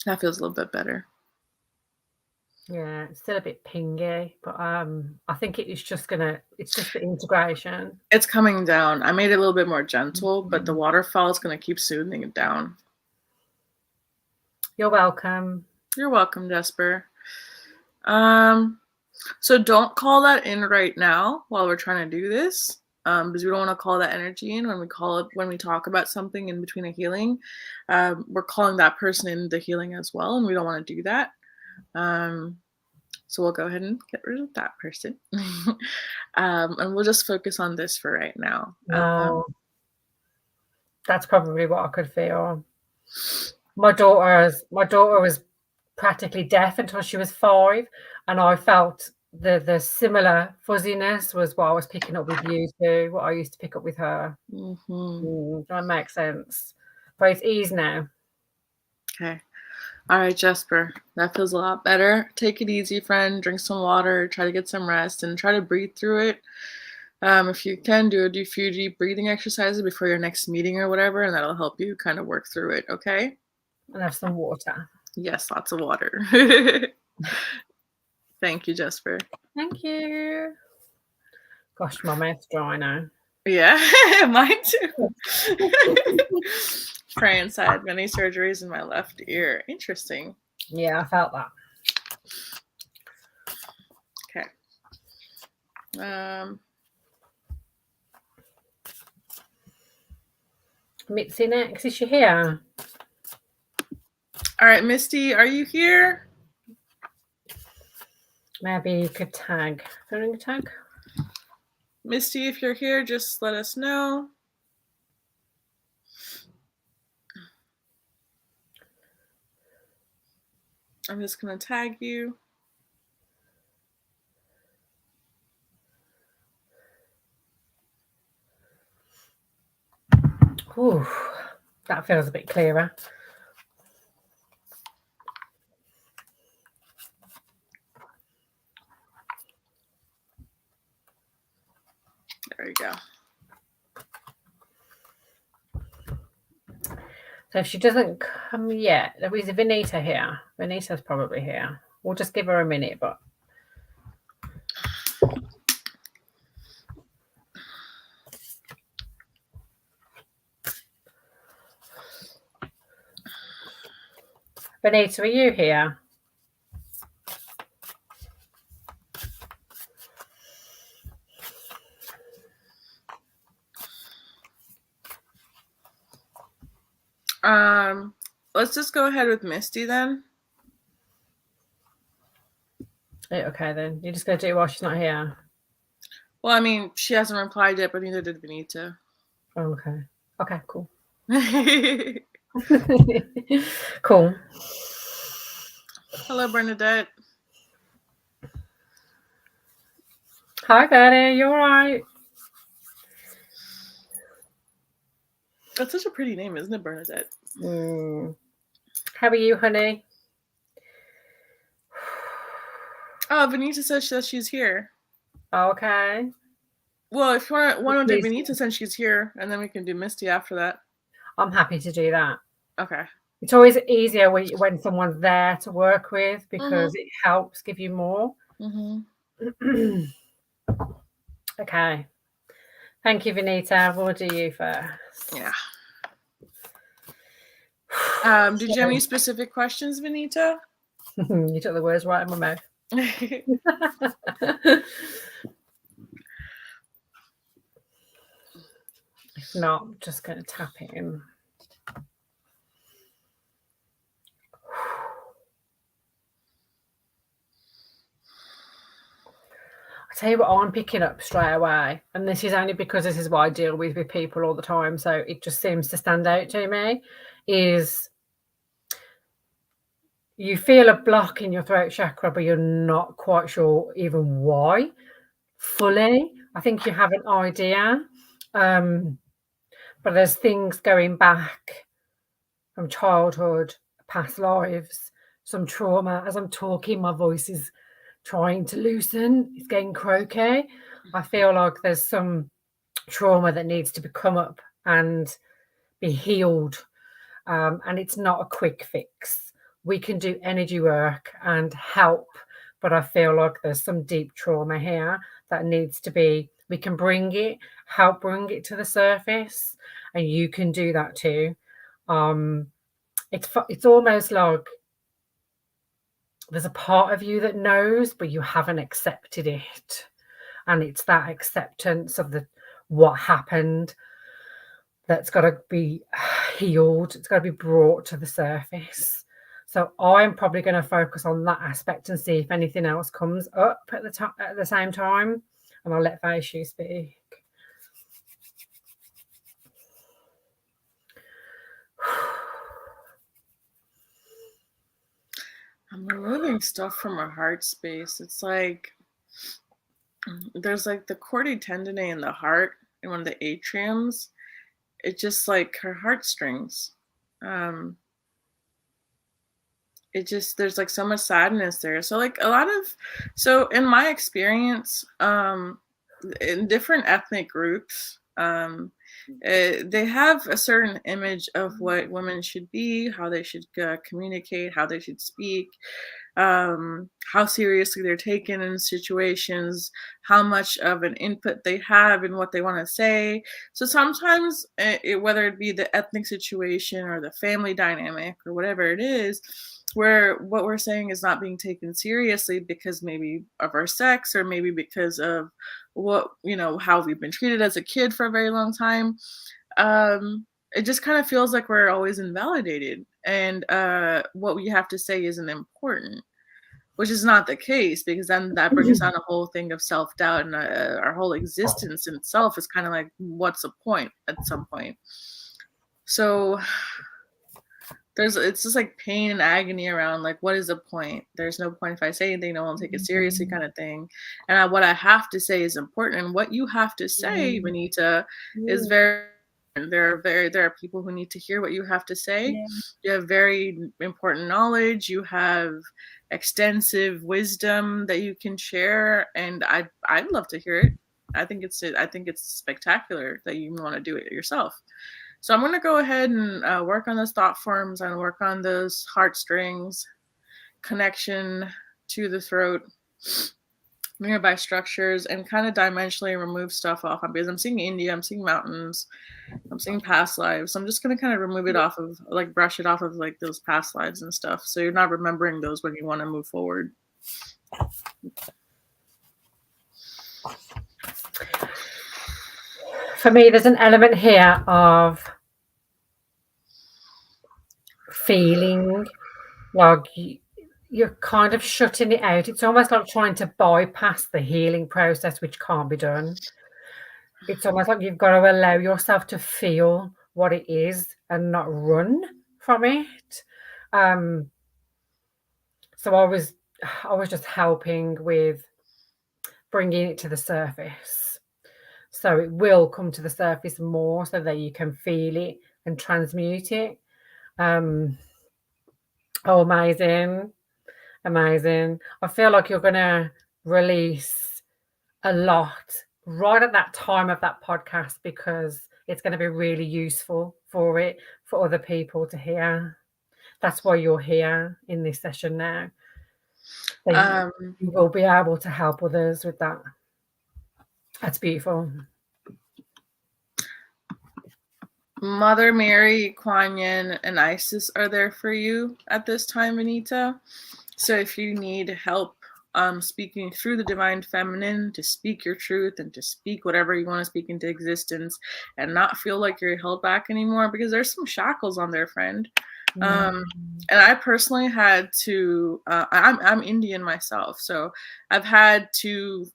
Speaker 2: That feels a little bit better.
Speaker 1: Yeah, it's still a bit pingy, but I think it's just the integration.
Speaker 2: It's coming down. I made it a little bit more gentle, but the waterfall is going to keep soothing it down.
Speaker 1: You're welcome.
Speaker 2: You're welcome, Jesper. So don't call that in right now while we're trying to do this. because we don't want to call that energy in when we talk about something in between a healing. We're calling that person in the healing as well, and we don't want to do that. So we'll go ahead and get rid of that person. And we'll just focus on this for right now.
Speaker 1: No, that's probably what I could feel. My daughter was practically deaf until she was 5, and I felt the similar fuzziness was what I was picking up with you too, what I used to pick up with her. That makes sense. But it's ease now.
Speaker 2: Okay. All right, Jesper, that feels a lot better. Take it easy, friend. Drink some water, try to get some rest, and try to breathe through it. If you can, do a few deep breathing exercises before your next meeting or whatever, and that'll help you kind of work through it, okay?
Speaker 1: And have some water.
Speaker 2: Yes, lots of water. Thank you, Jesper.
Speaker 1: Thank you. Gosh, my mouth's dry now.
Speaker 2: Yeah, mine too. Fran said many surgeries in my left ear. Interesting.
Speaker 1: Yeah, I felt that.
Speaker 2: Okay.
Speaker 1: Mitzi next. Is she here?
Speaker 2: All right, Misty, are you here?
Speaker 1: Maybe you could tag. Doing a tag?
Speaker 2: Misty, if you're here, just let us know. I'm just going to tag you.
Speaker 1: Ooh, that feels a bit clearer.
Speaker 2: There you go.
Speaker 1: So if she doesn't come yet, there is Vinita here. Vinita's probably here. We'll just give her a minute, but Vinita, are you here?
Speaker 2: Let's just go ahead with Misty then.
Speaker 1: Okay, then. You're just going to do it while she's not here?
Speaker 2: Well, I mean, she hasn't replied yet, but neither did Vinita.
Speaker 1: Oh, okay. Okay, cool. Cool.
Speaker 2: Hello, Bernadette.
Speaker 1: Hi, Betty. You all right?
Speaker 2: That's such a pretty name, isn't it, Bernadette?
Speaker 1: How are you, honey?
Speaker 2: Oh, Vinita says that she's here.
Speaker 1: Oh, okay.
Speaker 2: Well, if you want to do Vinita since she's here, and then we can do Misty after that.
Speaker 1: I'm happy to do that.
Speaker 2: Okay.
Speaker 1: It's always easier when someone's there to work with because it helps give you more. Okay. Thank you, Vinita. We'll do you first.
Speaker 2: Yeah. Did you have any specific questions, Vinita?
Speaker 1: You took the words right in my mouth. If not, I'm just going to tap it in. I tell you what I'm picking up straight away, and this is only because this is what I deal with people all the time, so it just seems to stand out to me, is you feel a block in your throat chakra, but you're not quite sure even why fully. I think you have an idea, but there's things going back from childhood, past lives, some trauma. As I'm talking, my voice is trying to loosen. It's getting croaky. I feel like there's some trauma that needs to come up and be healed. And it's not a quick fix. We can do energy work and help, but I feel like there's some deep trauma here that needs to be, we can help bring it to the surface, and you can do that too. It's almost like there's a part of you that knows, but you haven't accepted it. And it's that acceptance of what happened that's got to be healed. It's got to be brought to the surface. So I'm probably going to focus on that aspect and see if anything else comes up at the same time, and I'll let Vaishu speak.
Speaker 2: I'm removing stuff from her heart space. It's like there's like the chordae tendineae in the heart in one of the atriums. It's just like her heartstrings. It just, there's like so much sadness there. So like a lot of, so in my experience, in different ethnic groups, they have a certain image of what women should be, how they should communicate, how they should speak, how seriously they're taken in situations, how much of an input they have in what they want to say. So sometimes, whether it be the ethnic situation or the family dynamic or whatever it is, where what we're saying is not being taken seriously because maybe of our sex or maybe because of what, how we've been treated as a kid for a very long time. It just kind of feels like we're always invalidated and what we have to say isn't important, which is not the case, because then that brings down a whole thing of self-doubt, and our whole existence in itself is kind of like, what's the point at some point? So it's just like pain and agony around like, what is the point? There's no point if I say anything, no one will take it seriously, kind of thing. And what I have to say is important, and what you have to say, Benita, is very, there are people who need to hear what you have to say.
Speaker 1: Yeah.
Speaker 2: You have very important knowledge, you have extensive wisdom that you can share, and I'd love to hear it. I think it's spectacular that you want to do it yourself. So I'm going to go ahead and work on those thought forms and work on those heartstrings, connection to the throat, nearby structures, and kind of dimensionally remove stuff off, because I'm seeing India, I'm seeing mountains, I'm seeing past lives. So I'm just going to kind of remove it off of, like brush it off of like those past lives and stuff. So you're not remembering those when you want to move forward.
Speaker 1: For me, there's an element here of feeling like you're kind of shutting it out. It's almost like trying to bypass the healing process, which can't be done. It's almost like you've got to allow yourself to feel what it is and not run from it. So I was just helping with bringing it to the surface. So it will come to the surface more so that you can feel it and transmute it. Oh, amazing. Amazing. I feel like you're going to release a lot right at that time of that podcast, because it's going to be really useful for other people to hear. That's why you're here in this session now. So you will be able to help others with that. That's beautiful.
Speaker 2: Mother Mary, Kuan Yin, and Isis are there for you at this time, Anita. So if you need help speaking through the divine feminine, to speak your truth and to speak whatever you want to speak into existence and not feel like you're held back anymore, because there's some shackles on there, friend. And I personally had to, I'm Indian myself, so I've had to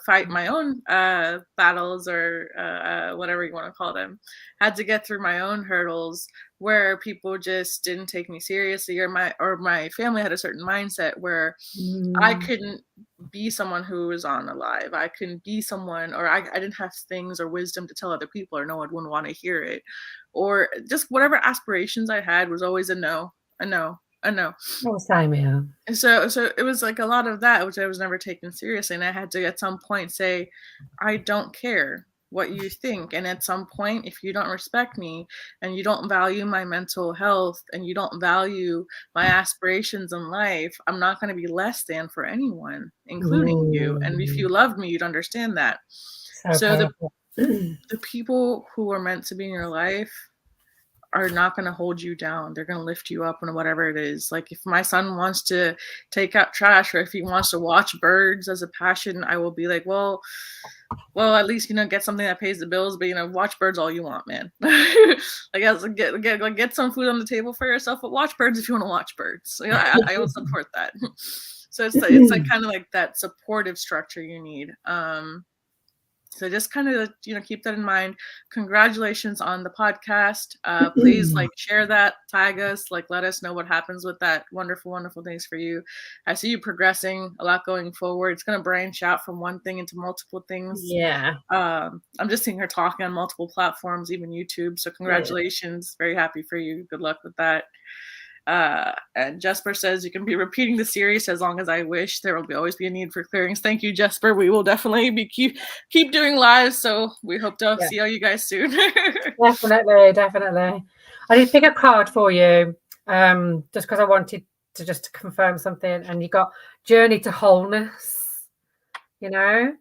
Speaker 2: fight my own battles, or whatever you want to call them. Had to get through my own hurdles where people just didn't take me seriously, or my family had a certain mindset where I couldn't be someone who was on alive. I couldn't be someone, or I didn't have things or wisdom to tell other people, or no one wouldn't want to hear it, or just whatever aspirations I had was always a no.
Speaker 1: Oh, same here.
Speaker 2: And so it was like a lot of that, which I was never taken seriously, and I had to at some point say, I don't care what you think. And at some point, if you don't respect me and you don't value my mental health and you don't value my aspirations in life, I'm not going to be less than for anyone, including you. And if you loved me, you'd understand that. So the people who are meant to be in your life are not going to hold you down. They're going to lift you up and whatever it is. Like if my son wants to take out trash or if he wants to watch birds as a passion, I will be like, well, at least, get something that pays the bills, but, watch birds all you want, man. I guess get some food on the table for yourself, but watch birds if you want to watch birds. So, I will support that. So it's like kind of like that supportive structure you need. So just kind of, keep that in mind. Congratulations on the podcast. Please share that, tag us, let us know what happens with that. Wonderful, wonderful things for you. I see you progressing a lot going forward. It's going to branch out from one thing into multiple things.
Speaker 1: Yeah.
Speaker 2: I'm just seeing her talking on multiple platforms, even YouTube. So congratulations. Very happy for you. Good luck with that. And Jesper says you can be repeating the series as long as I wish. There will always be a need for clearings. Thank you, Jesper. We will definitely be keep doing lives. So we hope to see all you guys soon.
Speaker 1: Definitely. I did pick a card for you, just because I wanted to just confirm something. And you got Journey to Wholeness. Look at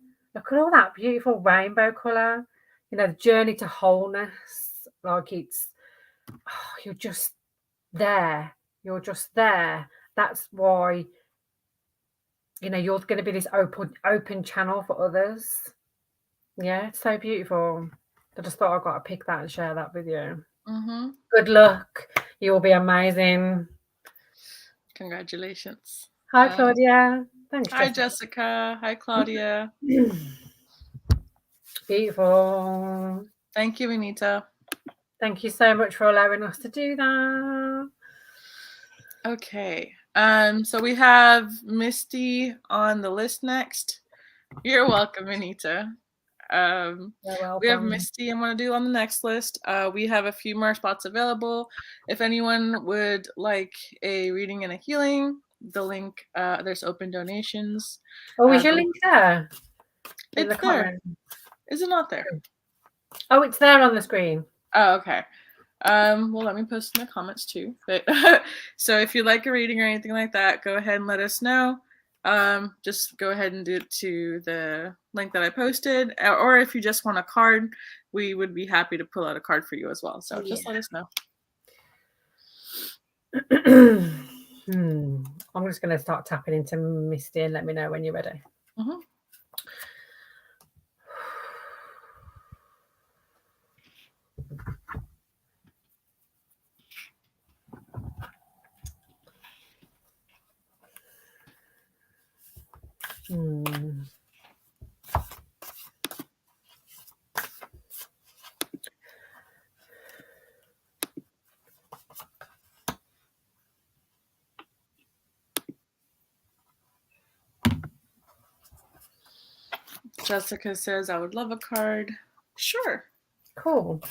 Speaker 1: all that beautiful rainbow color. The Journey to Wholeness. Like you're just there. You're just there. That's why, you're going to be this open channel for others. Yeah, it's so beautiful. I just thought I've got to pick that and share that with you.
Speaker 2: Mm-hmm.
Speaker 1: Good luck. You will be amazing.
Speaker 2: Congratulations.
Speaker 1: Hi, Claudia. Thanks,
Speaker 2: Hi, Jessica. Hi, Claudia.
Speaker 1: Beautiful.
Speaker 2: Thank you, Anita.
Speaker 1: Thank you so much for allowing us to do that.
Speaker 2: Okay. So we have Misty on the list next. You're welcome, Anita. We have Misty I'm going to do on the next list. We have a few more spots available. If anyone would like a reading and a healing, the link, there's open donations.
Speaker 1: Oh, is your link there?
Speaker 2: It's there. Is it not there?
Speaker 1: Oh, it's there on the screen.
Speaker 2: Oh, okay. Well, let me post in the comments too. But so if you'd like a reading or anything like that, go ahead and let us know. Just go ahead and do it to the link that I posted, or if you just want a card, we would be happy to pull out a card for you as well. So just let us know.
Speaker 1: I'm just going to start tapping into Misty and let me know when you're ready.
Speaker 2: Mm-hmm. Jessica says, I would love a card. Sure.
Speaker 1: Cool.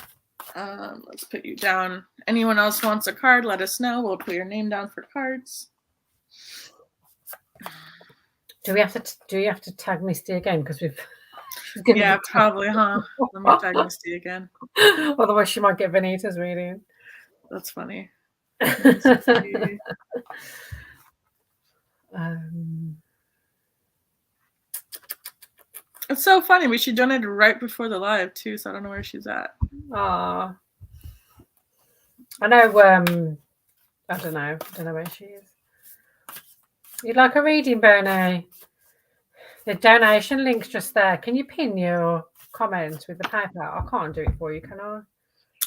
Speaker 2: Let's put you down. Anyone else wants a card, let us know. We'll put your name down for cards.
Speaker 1: Do we have to tag Misty again? Because we've...
Speaker 2: Yeah, probably, huh? Let me tag Misty again.
Speaker 1: Otherwise, she might get Benita's reading.
Speaker 2: That's funny. It's so funny. We should donate right before the live too, so I don't know where she's at.
Speaker 1: I know. I don't know where she is. You'd like a reading, Bernie? The donation link's just there. Can you pin your comment with the paper? I can't do it for you, can I?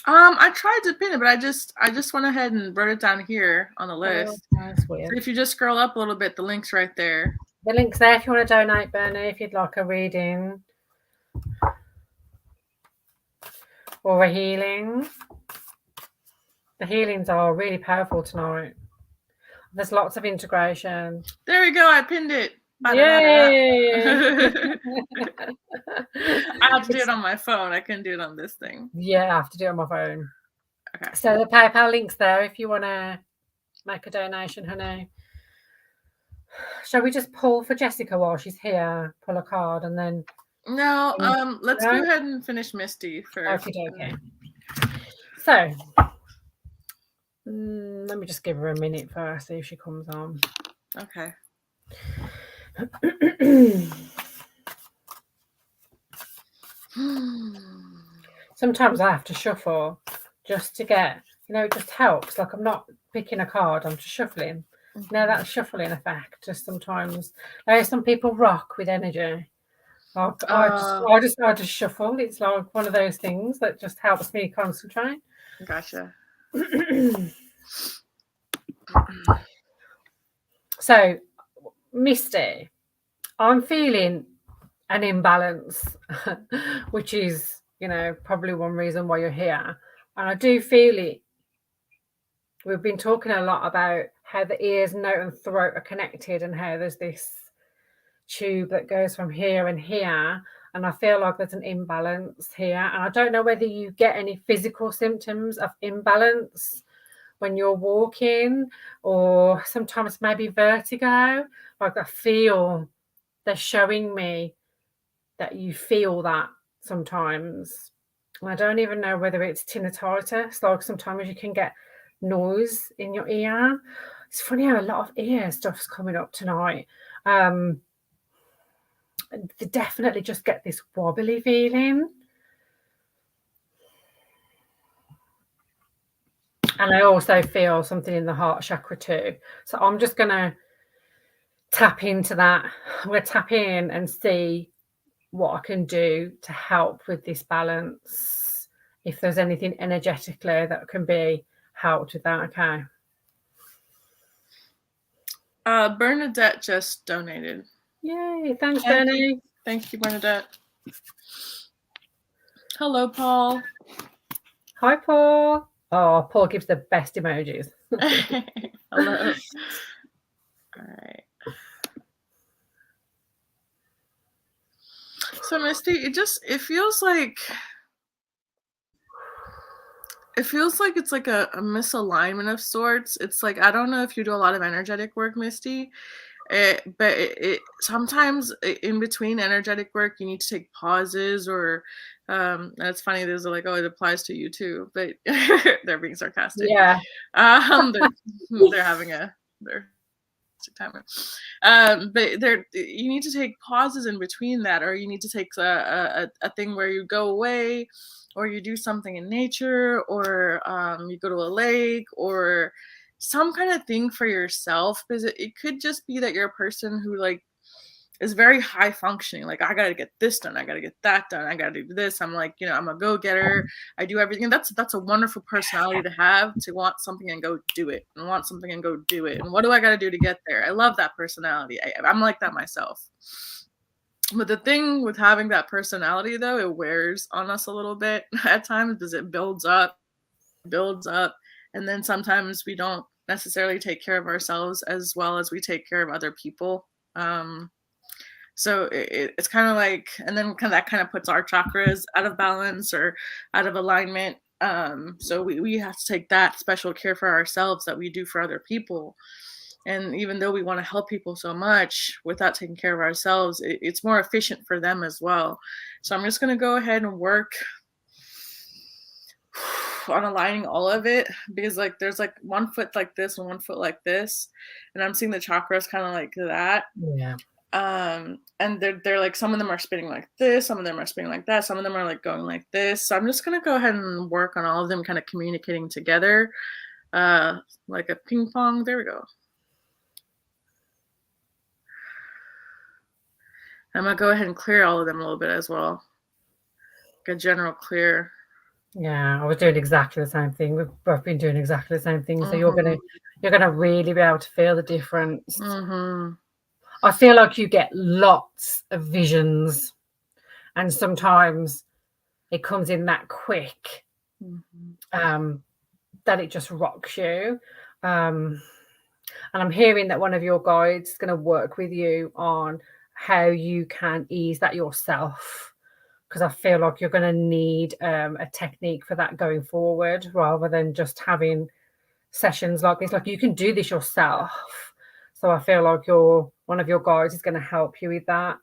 Speaker 2: I tried to pin it, but I just went ahead and wrote it down here on the list.
Speaker 1: Oh, that's weird.
Speaker 2: So if you just scroll up a little bit, the link's right there.
Speaker 1: The link's there if you want to donate, Bernie, if you'd like a reading or a healing. The healings are really powerful tonight. There's lots of integration.
Speaker 2: There we go. I pinned it.
Speaker 1: Yay!
Speaker 2: I have to do it on my phone. I couldn't do it on this thing.
Speaker 1: Yeah, I have to do it on my phone.
Speaker 2: Okay.
Speaker 1: So the PayPal link's there if you want to make a donation, honey. Shall we just pull for Jessica while she's here? Pull a card and then...
Speaker 2: No, let's go ahead and finish Misty first.
Speaker 1: Okay. So, let me just give her a minute first, see if she comes on.
Speaker 2: Okay.
Speaker 1: Sometimes I have to shuffle just to get, it just helps. Like, I'm not picking a card, I'm just shuffling. That shuffling effect just sometimes. Some people rock with energy. Like, I just shuffle. It's like one of those things that just helps me concentrate.
Speaker 2: Gotcha.
Speaker 1: So, Misty, I'm feeling an imbalance, which is, probably one reason why you're here. And I do feel it. We've been talking a lot about how the ears, nose, and throat are connected, and how there's this tube that goes from here and here. And I feel like there's an imbalance here. And I don't know whether you get any physical symptoms of imbalance when you're walking, or sometimes maybe vertigo. Like, I feel they're showing me that you feel that sometimes. I don't even know whether it's tinnitus. Like, sometimes you can get noise in your ear. It's funny how a lot of ear stuff's coming up tonight. They definitely just get this wobbly feeling. And I also feel something in the heart chakra too. So I'm just going to tap into that. I'm going to tap in and see what I can do to help with this balance. If there's anything energetically that can be helped with that, okay?
Speaker 2: Bernadette just donated.
Speaker 1: Yay, thanks, Bernie.
Speaker 2: Thank you, Bernadette. Hello, Paul.
Speaker 1: Hi, Paul. Oh, Paul gives the best emojis.
Speaker 2: Hello. All right. So, Misty, it feels like it's like a misalignment of sorts. It's like, I don't know if you do a lot of energetic work, Misty, but sometimes in between energetic work, you need to take pauses, or that's funny. There's like, oh, it applies to you too, but they're being sarcastic.
Speaker 1: Yeah.
Speaker 2: They're having their timer. But you need to take pauses in between that, or you need to take a thing where you go away, or you do something in nature, or you go to a lake, or some kind of thing for yourself, because it could just be that you're a person who like is very high functioning. Like, I gotta get this done, I gotta get that done, I gotta do this. I'm like, I'm a go-getter. I do everything. And that's a wonderful personality to have, to want something and go do it, and want something and go do it. And what do I gotta do to get there? I love that personality. I'm like that myself. But the thing with having that personality, though, it wears on us a little bit at times, because it builds up, and then sometimes we don't necessarily take care of ourselves as well as we take care of other people. So it's kind of like, and then that kind of puts our chakras out of balance or out of alignment. So we have to take that special care for ourselves that we do for other people. And even though we want to help people so much, without taking care of ourselves, it's more efficient for them as well. So I'm just going to go ahead and work on aligning all of it, because like there's like one foot like this and one foot like this, and I'm seeing the chakras kind of like that.
Speaker 1: Yeah.
Speaker 2: And they're like, some of them are spinning like this, some of them are spinning like that, some of them are like going like this. So I'm just gonna go ahead and work on all of them kind of communicating together, like a ping pong. There we go. I'm gonna go ahead and clear all of them a little bit as well, like a general clear.
Speaker 1: Yeah, I was doing exactly the same thing. We've both been doing exactly the same thing. So you're gonna really be able to feel the difference. I feel like you get lots of visions, and sometimes it comes in that quick, that it just rocks you. And I'm hearing that one of your guides is going to work with you on how you can ease that yourself, because I feel like you're going to need a technique for that going forward, rather than just having sessions like this. Like, you can do this yourself. So I feel like one of your guides is going to help you with that.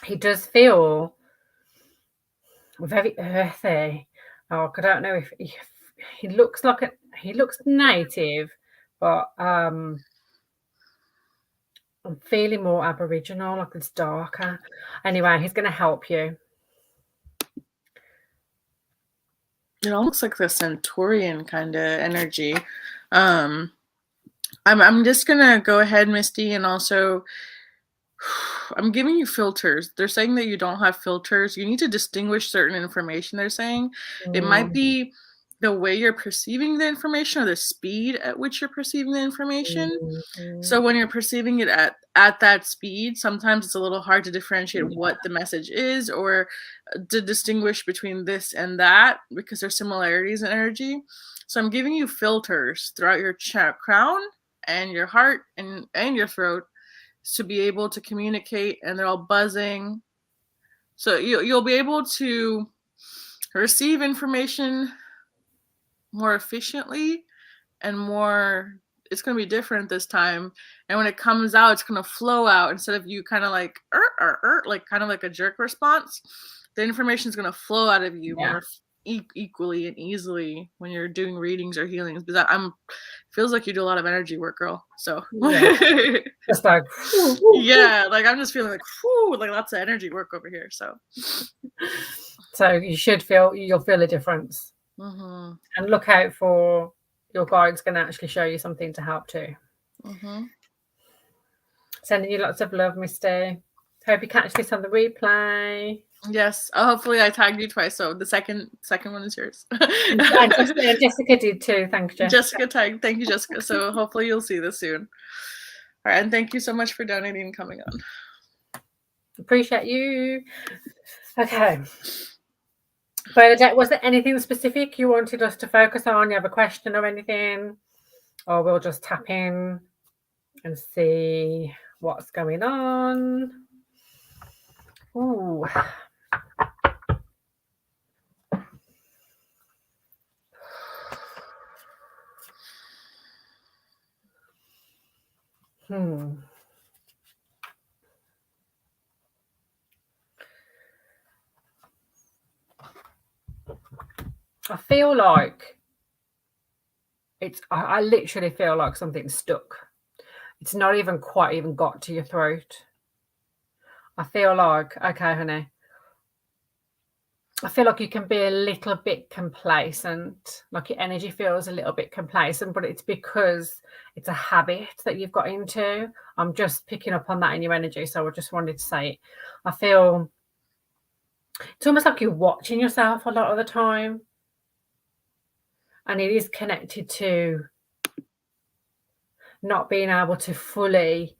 Speaker 1: He does feel very earthy. Oh, I don't know if he looks like he looks native, but I'm feeling more Aboriginal, like it's darker. Anyway, he's going to help you.
Speaker 2: it almost like the Centaurian kind of energy. I'm just gonna go ahead, Misty, and also I'm giving you filters. They're saying that you don't have filters. You need to distinguish certain information, they're saying. It might
Speaker 1: Mm,
Speaker 2: be the way you're perceiving the information or the speed at which you're perceiving the information. So
Speaker 1: mhm.
Speaker 2: when you're perceiving it at that speed, sometimes it's a little hard to differentiate
Speaker 1: Yeah.
Speaker 2: what the message is, or to distinguish between this and that, because there's similarities in energy. So I'm giving you filters throughout your crown and your heart and your throat to be able to communicate, and they're all buzzing. So you'll be able to receive information more efficiently and more. It's going to be different this time, and when it comes out, it's going to flow out instead of you kind of like like kind of like a jerk response. The information is going to flow out of you
Speaker 1: Yeah.
Speaker 2: more equally and easily when you're doing readings or healings, because I'm feels like you do a lot of energy work, girl. So
Speaker 1: Yeah. Just like,
Speaker 2: yeah, like I'm just feeling like whew, like lots of energy work over here. So
Speaker 1: so you'll feel a difference.
Speaker 2: mm-hmm.
Speaker 1: And look out for your guide's going to actually show you something to help too.
Speaker 2: Mm-hmm.
Speaker 1: Sending you lots of love, Misty. Hope you catch this on the replay.
Speaker 2: Yes. Hopefully I tagged you twice, so the second one is yours.
Speaker 1: And Jessica did too. Thanks,
Speaker 2: Jessica tagged. Thank you, Jessica. So hopefully you'll see this soon. All right, and thank you so much for donating and coming on.
Speaker 1: Appreciate you. Okay. Bernadette, was there anything specific you wanted us to focus on? You have a question or anything? Or we'll just tap in and see what's going on. Ooh. I feel like I literally feel like something's stuck. It's not even quite even got to your throat. I feel like, okay, honey, I feel like you can be a little bit complacent, like your energy feels a little bit complacent, but it's because it's a habit that you've got into. I'm just picking up on that in your energy, so I just wanted to say it. I feel it's almost like you're watching yourself a lot of the time, and it is connected to not being able to fully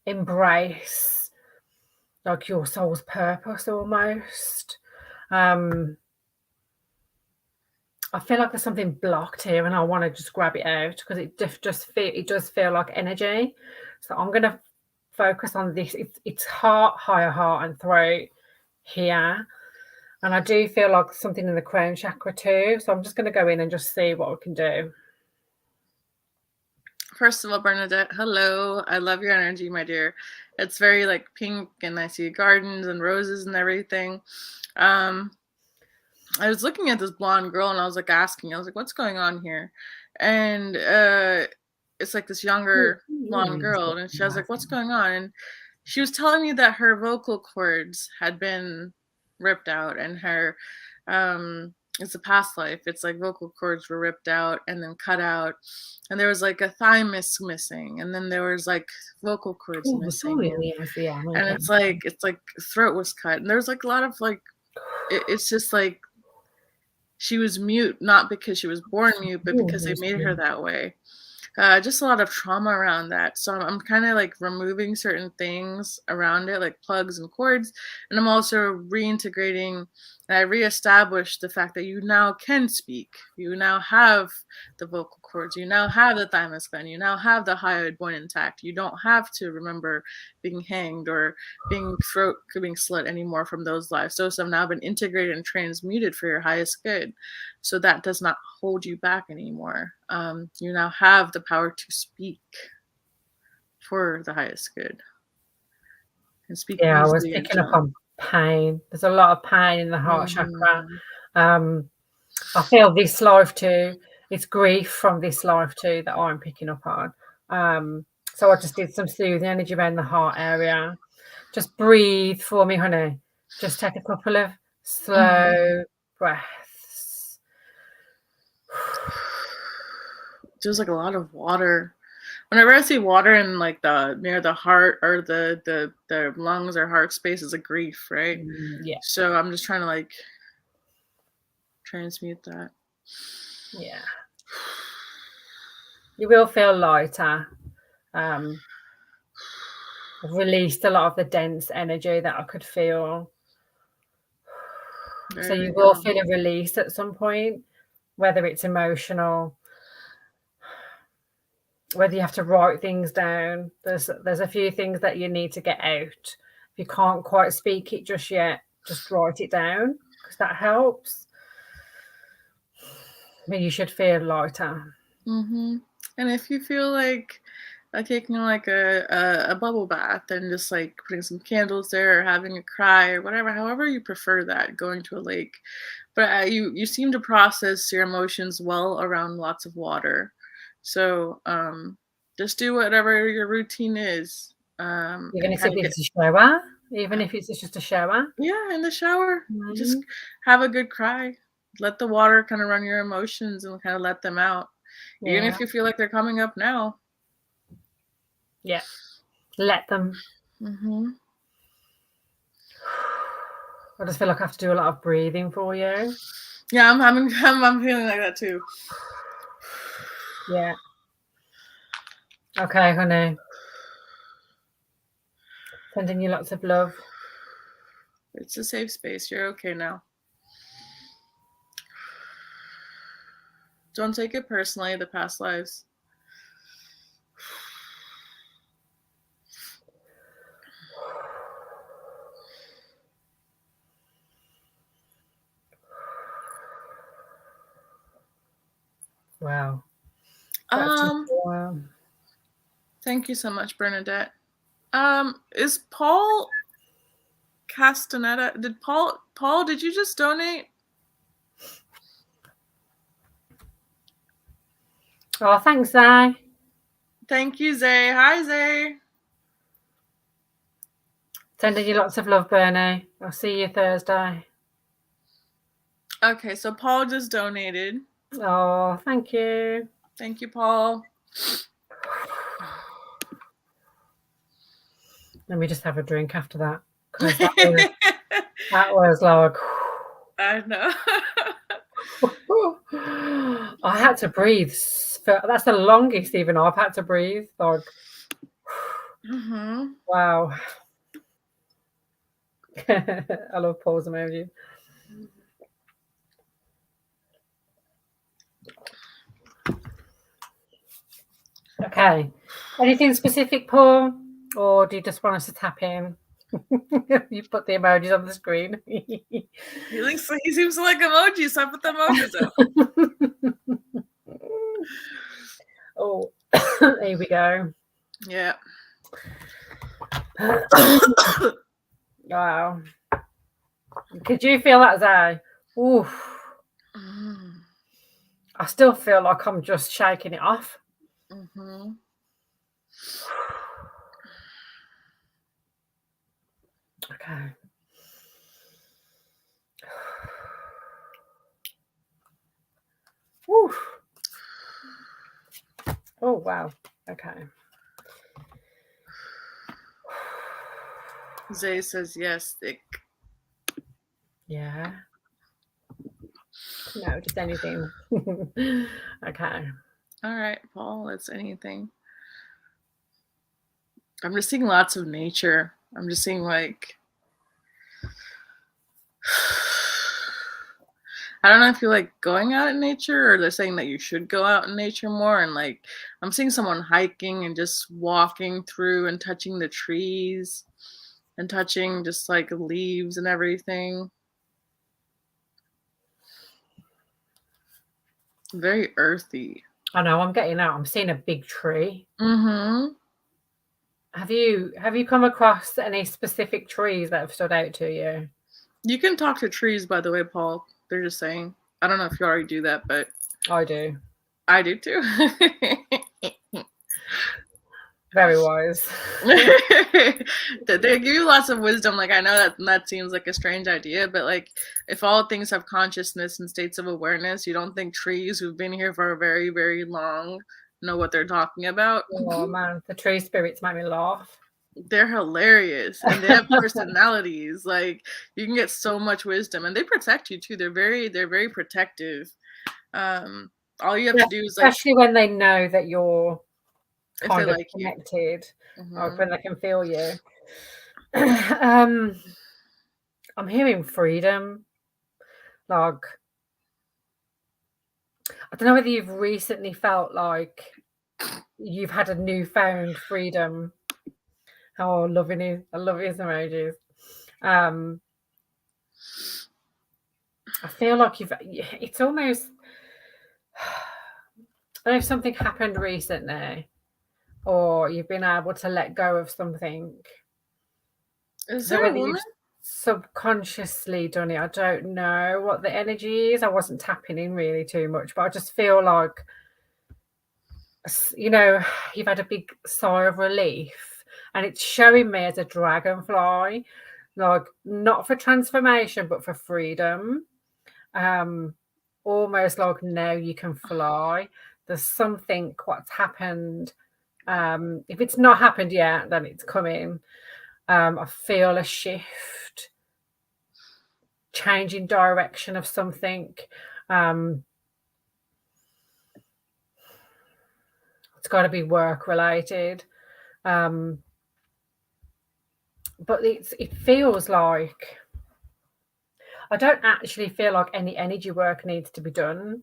Speaker 1: embrace like your soul's purpose almost. I feel like there's something blocked here and I want to just grab it out because it does feel like energy. So I'm going to focus on this. It's heart, higher heart and throat here. And I do feel like something in the crown chakra too. So I'm just going to go in and just see what we can do.
Speaker 2: First of all, Bernadette, hello. I love your energy, my dear. It's very like pink, and I see gardens and roses and everything. I was looking at this blonde girl and I was like asking, I was like, what's going on here? And it's like this younger blonde girl, and she was like, what's going on? And she was telling me that her vocal cords had been ripped out, and her it's a past life. It's like vocal cords were ripped out and then cut out, and there was like a thymus missing, and then there was like vocal cords missing, and it's like throat was cut, and there's like a lot of like it's just like she was mute, not because she was born mute, but because they made her that way. Just a lot of trauma around that. So I'm kind of like removing certain things around it, like plugs and cords. And I'm also reintegrating, and I reestablished the fact that you now can speak. You now have the vocal cords. You now have the thymus gland. You now have the hyoid bone intact. You don't have to remember being hanged or being slit anymore from those lives. Those have now been integrated and transmuted for your highest good. So that does not hold you back anymore. You now have the power to speak for the highest good and speak
Speaker 1: Yeah, I was
Speaker 2: easily and
Speaker 1: picking up
Speaker 2: gently.
Speaker 1: on pain. There's a lot of pain in the heart chakra. I feel this life too. It's grief from this life too that I'm picking up on. So I just did some soothing energy around the heart area. Just breathe for me, honey. Just take a couple of slow breaths.
Speaker 2: There's like a lot of water. Whenever I see water in like the near the heart or the lungs or heart space is a grief, right?
Speaker 1: Yeah,
Speaker 2: So I'm just trying to like transmute that.
Speaker 1: yeah. You will feel lighter. I've released a lot of the dense energy that I could feel. So
Speaker 2: There we
Speaker 1: you will
Speaker 2: go.
Speaker 1: feel a release at some point, whether it's emotional, whether you have to write things down. There's a few things that you need to get out. If you can't quite speak it just yet, just write it down because that helps. I mean, you should feel lighter.
Speaker 2: Mm-hmm. And if you feel like taking like a bubble bath and just like putting some candles there or having a cry or whatever, however you prefer that, going to a lake. But you seem to process your emotions well around lots of water. So just do whatever your routine is
Speaker 1: Even
Speaker 2: and
Speaker 1: if
Speaker 2: kind of get,
Speaker 1: it's a shower, even if it's just a shower.
Speaker 2: yeah, in the shower. Just
Speaker 1: Mm,
Speaker 2: have a good cry. Let the water kind of run your emotions and kind of let them out. Even
Speaker 1: yeah,
Speaker 2: if you feel like they're coming up now.
Speaker 1: yeah. Let them.
Speaker 2: Mm-hmm.
Speaker 1: I just feel like I have to do a lot of breathing for you.
Speaker 2: Yeah, I'm feeling like that too.
Speaker 1: Yeah. Okay, honey. Sending you lots of love.
Speaker 2: It's a safe space. You're okay now. Don't take it personally, the past lives.
Speaker 1: Wow. That's just
Speaker 2: Um,
Speaker 1: wow.
Speaker 2: Thank you so much, Bernadette. Is Paul Castaneda? Paul, did you just donate?
Speaker 1: Oh, thanks, Zay.
Speaker 2: Thank you, Zay. Hi, Zay.
Speaker 1: Sending you lots of love, Bernie. I'll see you Thursday.
Speaker 2: Okay, so Paul just donated.
Speaker 1: Oh, thank you.
Speaker 2: Thank you, Paul.
Speaker 1: Let me just have a drink after that because that was like
Speaker 2: I know.
Speaker 1: I had to breathe. That's the longest even I've had to breathe. Like,
Speaker 2: Mm-hmm.
Speaker 1: wow. I love pause emoji. Okay. Anything specific, Paul? Or do you just want us to tap in? You put the emojis on the screen.
Speaker 2: He seems to like emojis, so I put the emojis up.
Speaker 1: Oh, here we go.
Speaker 2: Yeah.
Speaker 1: Wow. Could you feel that, Zay? Oof.
Speaker 2: Mm-hmm.
Speaker 1: I still feel like I'm just shaking it off.
Speaker 2: Mm-hmm.
Speaker 1: Okay. Oof. Oh, wow. Okay.
Speaker 2: Zay says yes, thick.
Speaker 1: Yeah. No, just anything. Okay.
Speaker 2: All right, Paul, it's anything. I'm just seeing lots of nature. I'm just seeing like I don't know if you like going out in nature or they're saying that you should go out in nature more and like I'm seeing someone hiking and just walking through and touching the trees and touching just like leaves and everything. Very earthy.
Speaker 1: I know I'm getting out. I'm seeing a big tree.
Speaker 2: Mm-hmm.
Speaker 1: Have you come across any specific trees that have stood out to you?
Speaker 2: You can talk to trees, by the way, Paul. They're just saying. I don't know if you already do that, but
Speaker 1: I do.
Speaker 2: I do too.
Speaker 1: Very wise.
Speaker 2: They give you lots of wisdom. Like, I know that seems like a strange idea, but like, if all things have consciousness and states of awareness, you don't think trees who've been here for a very, very long know what they're talking about?
Speaker 1: Oh man, the tree spirits make me laugh.
Speaker 2: They're hilarious and they have personalities. Like, you can get so much wisdom, and they protect you too. They're very protective. Um, all you have
Speaker 1: Yeah,
Speaker 2: to do is like,
Speaker 1: especially when they know that you're
Speaker 2: if they
Speaker 1: kind of
Speaker 2: like you.
Speaker 1: connected, like
Speaker 2: Hmm.
Speaker 1: when they can feel you. um, I'm hearing freedom. Like, I don't know whether you've recently felt like you've had a newfound freedom. Oh, loving it. I love his emojis. Um, I feel like it's almost, I don't know if something happened recently or you've been able to let go of something.
Speaker 2: Is
Speaker 1: So
Speaker 2: there a
Speaker 1: whether
Speaker 2: woman?
Speaker 1: you've subconsciously done it, I don't know what the energy is. I wasn't tapping in really too much, but I just feel like, you know, you've had a big sigh of relief and it's showing me as a dragonfly, like not for transformation, but for freedom. Um, almost like now you can fly. There's something what's happened. If it's not happened yet, then it's coming. I feel a shift, change in direction of something. Um, it's got to be work related. Um, but it feels like I don't actually feel like any energy work needs to be done.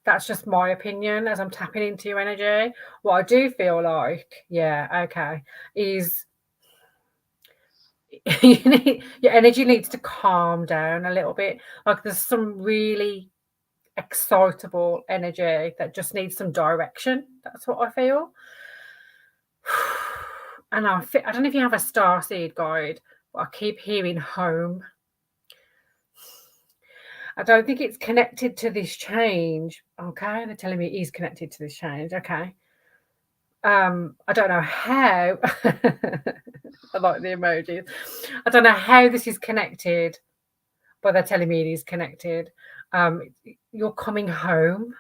Speaker 1: That's just my opinion as I'm tapping into your energy. What I do feel like, yeah, okay, is your energy needs to calm down a little bit. Like there's some really excitable energy that just needs some direction. That's what I feel. And I don't know if you have a star seed guide, but I keep hearing home. I don't think it's connected to this change. Okay, they're telling me it is connected to this change. Okay. I don't know how. I like the emojis. I don't know how this is connected, but they're telling me it is connected. Um, you're coming home.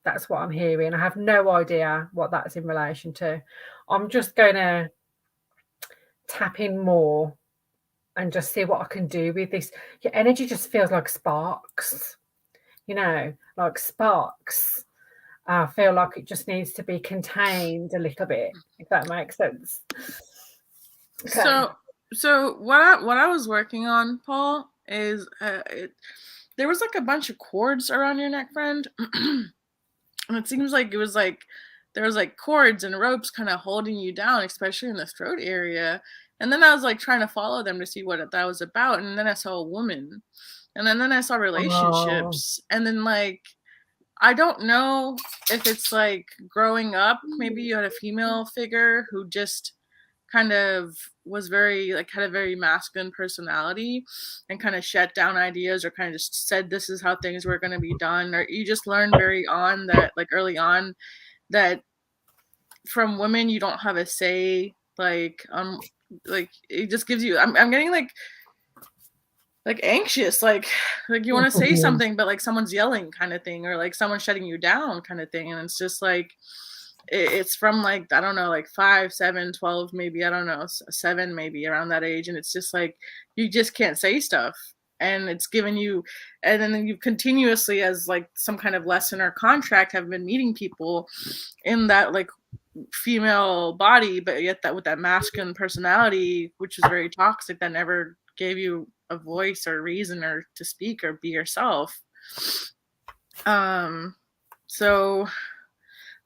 Speaker 1: That's what I'm hearing. I have no idea what that's in relation to. I'm just going to tap in more and just see what I can do with this. Your energy just feels like sparks, like sparks. I feel like it just needs to be contained a little bit, if that makes sense. Okay.
Speaker 2: So what I was working on, Paul, is there was like a bunch of cords around your neck, friend, and it seems like it was like there was like cords and ropes kind of holding you down, especially in the throat area. And then I was like trying to follow them to see what that was about, and then I saw a woman, and then I saw
Speaker 1: Oh,
Speaker 2: relationships, and then like I don't know if it's like growing up, maybe you had a female figure who just kind of was very like had a very masculine personality and kind of shut down ideas or kind of just said this is how things were going to be done, or you just learned very on that like early on that from women you don't have a say, like it just gives you I'm getting like anxious, like you want to say something but like someone's yelling kind of thing, or like someone's shutting you down kind of thing, and it's just like it's from like I don't know, like 5, 7, 12, maybe, I don't know, 7 maybe, around that age, and it's just like you just can't say stuff, and it's given you, and then you continuously as like some kind of lesson or contract have been meeting people in that like female body, but yet that with that masculine personality, which is very toxic, that never gave you a voice or reason or to speak or be yourself. um so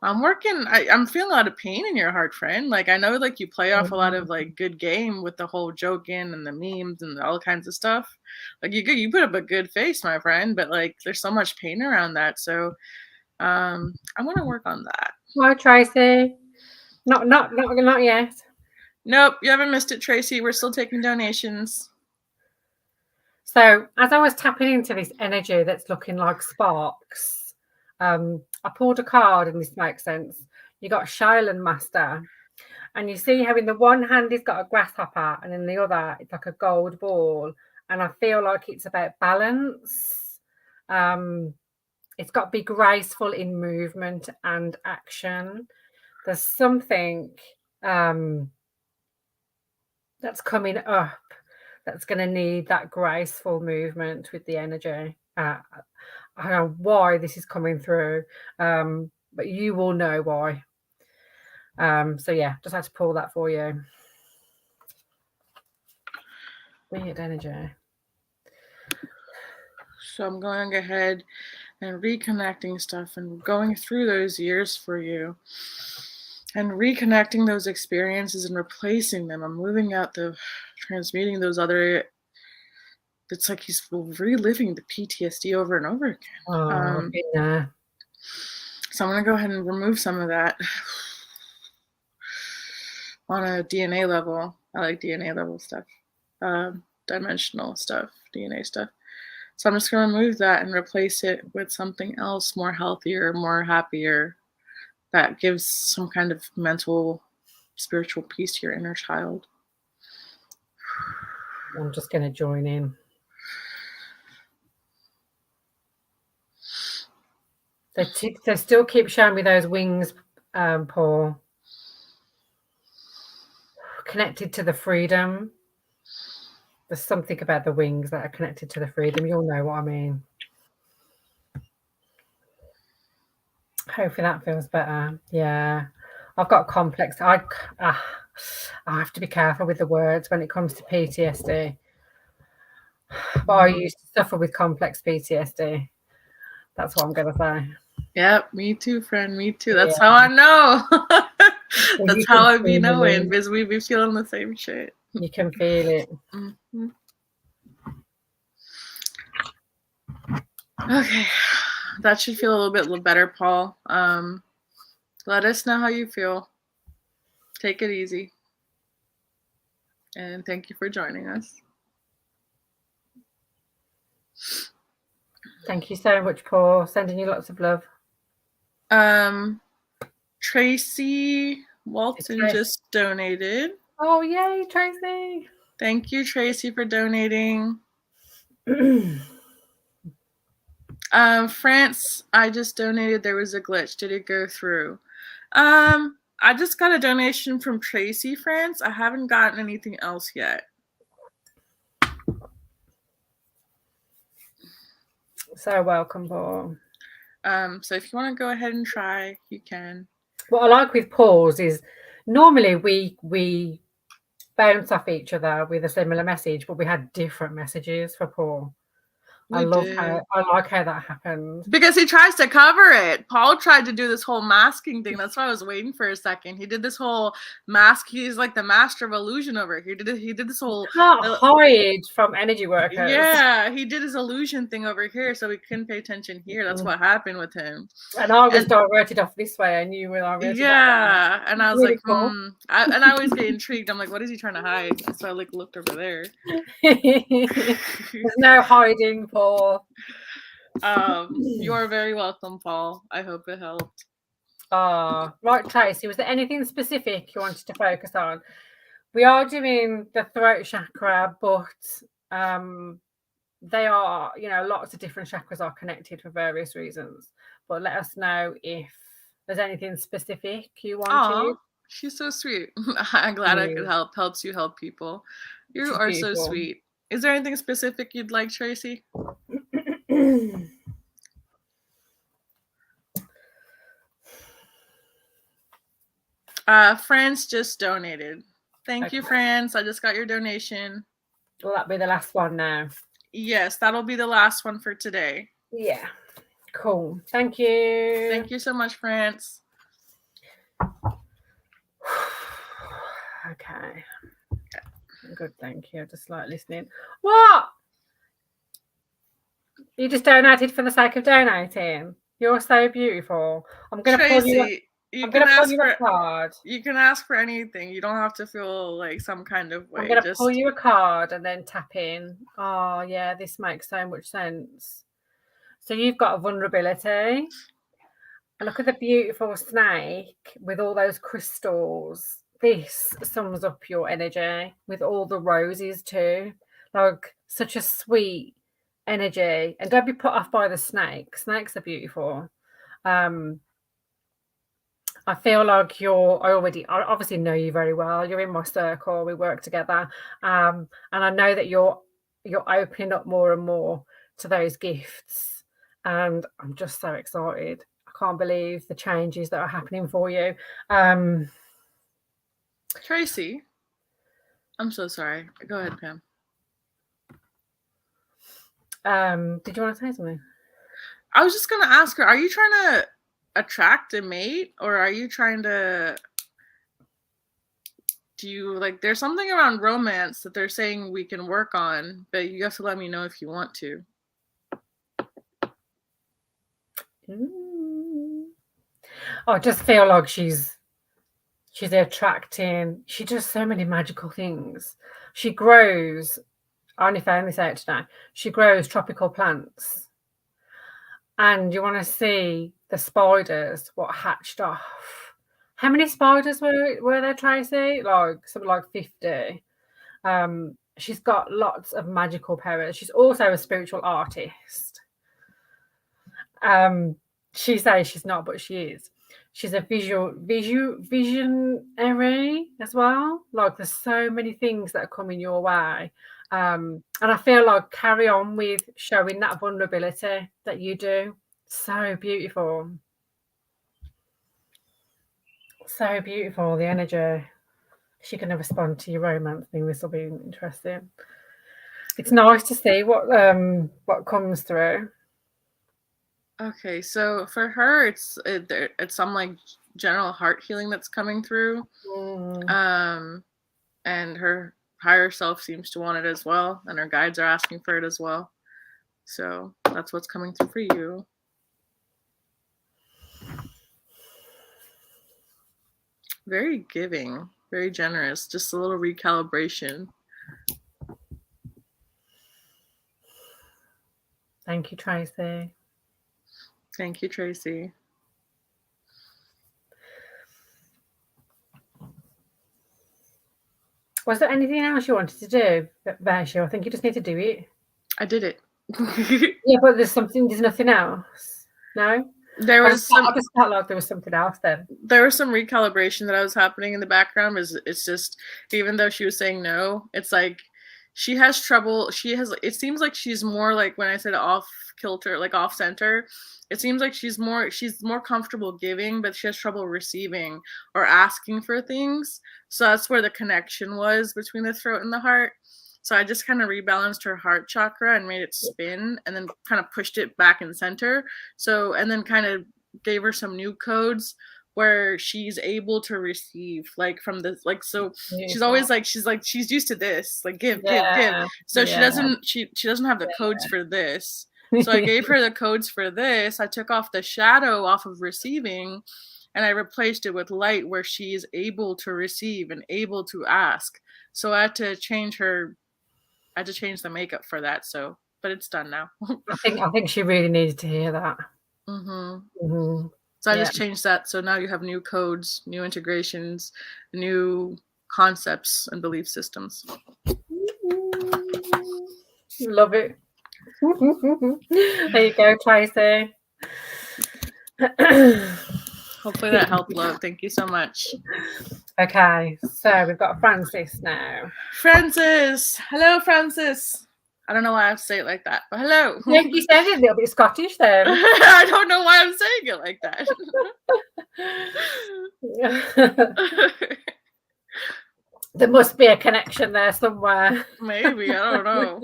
Speaker 2: I'm feeling a lot of pain in your heart, friend. Like I know like you play off a lot of like good game with the whole joking and the memes and all kinds of stuff. Like you put up a good face, my friend, but like there's so much pain around that. So I want to work on that.
Speaker 1: hi Tracy. Not yet.
Speaker 2: Nope, you haven't missed it, Tracy. We're still taking donations.
Speaker 1: So as I was tapping into this energy that's looking like sparks, I pulled a card and this makes sense. You got Shilan Master. And you see how in the one hand he's got a grasshopper and in the other it's like a gold ball. And I feel like it's about balance. It's got to be graceful in movement and action. There's something that's coming up that's going to need that graceful movement with the energy. I don't know why this is coming through, but you will know why. So yeah, just had to pull that for you. Weird energy.
Speaker 2: So I'm going ahead and reconnecting stuff and going through those years for you and reconnecting those experiences and replacing them. I'm moving out transmuting those other. It's like he's reliving the PTSD over and over again.
Speaker 1: Oh, been there.
Speaker 2: So I'm going to go ahead and remove some of that on a DNA level. I like DNA level stuff, dimensional stuff, DNA stuff. So I'm just going to remove that and replace it with something else more healthier, more happier, that gives some kind of mental, spiritual peace to your inner child.
Speaker 1: I'm just going to join in. They still keep showing me those wings, Paul. Connected to the freedom. There's something about the wings that are connected to the freedom. You'll know what I mean. Hopefully that feels better. Yeah. I've got complex. I have to be careful with the words when it comes to PTSD. But I used to suffer with complex PTSD. That's what I'm going to say.
Speaker 2: Yep, me too, friend. Me too. That's how I know. That's how I be knowing, because we be feeling the same shit.
Speaker 1: You can feel it.
Speaker 2: Mm-hmm. Okay, that should feel a little bit better, Paul. Let us know how you feel. Take it easy. And thank you for joining us.
Speaker 1: Thank you so much, Paul. Sending you lots of love.
Speaker 2: Tracy Walton just donated.
Speaker 1: Oh, yay, Tracy.
Speaker 2: Thank you, Tracy, for donating. France, I just donated. There was a glitch. Did it go through? I just got a donation from Tracy, France. I haven't gotten anything else yet.
Speaker 1: So welcome, Paul.
Speaker 2: So if you want to go ahead and try, you can.
Speaker 1: What I like with Paul's is normally we bounce off each other with a similar message, but we had different messages for Paul. I like how that happened.
Speaker 2: Because he tries to cover it. Paul tried to do this whole masking thing. That's why I was waiting for a second. He did this whole mask. He's like the master of illusion over here. He did this whole...
Speaker 1: You can't hide from energy workers.
Speaker 2: Yeah, he did his illusion thing over here, so we couldn't pay attention here. That's what happened with him.
Speaker 1: And I was diverted off this way, and you were diverted.
Speaker 2: Yeah, and I was really like, cool. And I always get intrigued. I'm like, what is he trying to hide? So I like looked over there.
Speaker 1: There's no hiding, Paul.
Speaker 2: You are very welcome, Paul. I hope it helped.
Speaker 1: Right, Tracy, was there anything specific you wanted to focus on? We are doing the throat chakra, but they are, lots of different chakras are connected for various reasons. But let us know if there's anything specific you wanted.
Speaker 2: She's so sweet. I'm glad I could help. Helps you help people. You are so sweet. Is there anything specific you'd like, Tracy? France just donated. Thank you, France. I just got your donation.
Speaker 1: Will that be the last one now?
Speaker 2: Yes, that'll be the last one for today.
Speaker 1: Yeah. Cool. Thank you.
Speaker 2: Thank you so much, France.
Speaker 1: Okay. Good, thank you. I just like listening. What? You just donated for the sake of donating? You're so beautiful. I'm going to pull you. I'm going to pull you a card.
Speaker 2: You can ask for anything. You don't have to feel like some kind of way.
Speaker 1: I'm going to pull you a card and then tap in. Oh, yeah, this makes so much sense. So you've got a vulnerability. And look at the beautiful snake with all those crystals this sums up your energy with all the roses too. Like such a sweet energy. And don't be put off by the snakes. Snakes are beautiful. I feel like I obviously know you very well. You're in my circle. We work together. And I know that you're opening up more and more to those gifts. And I'm just so excited. I can't believe the changes that are happening for you.
Speaker 2: Tracy, I'm so sorry. Go ahead, Pam.
Speaker 1: Did you want to say something?
Speaker 2: I was just gonna ask her, are you trying to attract a mate, or are you trying to, do you, like, there's something around romance that they're saying we can work on, but you have to let me know if you want to.
Speaker 1: I just feel like she's attracting. She does so many magical things. She grows. I only found this out today. She grows tropical plants, and you want to see the spiders what hatched off. How many spiders were there, Tracy? Like something like 50. She's got lots of magical powers. She's also a spiritual artist. She says she's not, but she is. She's a visionary as well. Like there's so many things that are coming your way. And I feel like carry on with showing that vulnerability that you do. So beautiful. So beautiful, the energy. She can respond to your romance thing. This will be interesting. It's nice to see what comes through.
Speaker 2: Okay, so for her, it's some like general heart healing that's coming through, and her higher self seems to want it as well, and her guides are asking for it as well. So that's what's coming through for you. Very giving, very generous, just a little recalibration.
Speaker 1: Thank you, Tracy.
Speaker 2: Thank you, Tracy.
Speaker 1: Was there anything else you wanted to do, Varsha? I think you just need to do it.
Speaker 2: I did it.
Speaker 1: Yeah, but there's nothing else. No?
Speaker 2: I just
Speaker 1: felt like there was something else then.
Speaker 2: There was some recalibration that was happening in the background. It's just, even though she was saying no, it's like she has trouble. It seems like she's more like, when I said off kilter, like off center, it seems like she's more comfortable giving, but she has trouble receiving or asking for things. So that's where the connection was between the throat and the heart. So I just kind of rebalanced her heart chakra and made it spin, and then kind of pushed it back in center. So, and then kind of gave her some new codes where she's able to receive, like from this, like, so she's always like, she's used to this, like give. So she doesn't have the codes for this. So I gave her the codes for this. I took off the shadow off of receiving, and I replaced it with light, where she is able to receive and able to ask. So I had to change the makeup for that. So, but it's done now.
Speaker 1: I think she really needed to hear that.
Speaker 2: So I just changed that. So now you have new codes, new integrations, new concepts and belief systems.
Speaker 1: Love it. There you go, Tracy.
Speaker 2: Hopefully that helped, love. Thank you so much.
Speaker 1: Okay, so we've got Francis now.
Speaker 2: Francis. Hello, Francis. I don't know why I have to say it like that, but hello.
Speaker 1: Yeah, you said it a little bit Scottish then.
Speaker 2: I don't know why I'm saying it like that.
Speaker 1: There must be a connection there somewhere.
Speaker 2: Maybe, I don't know.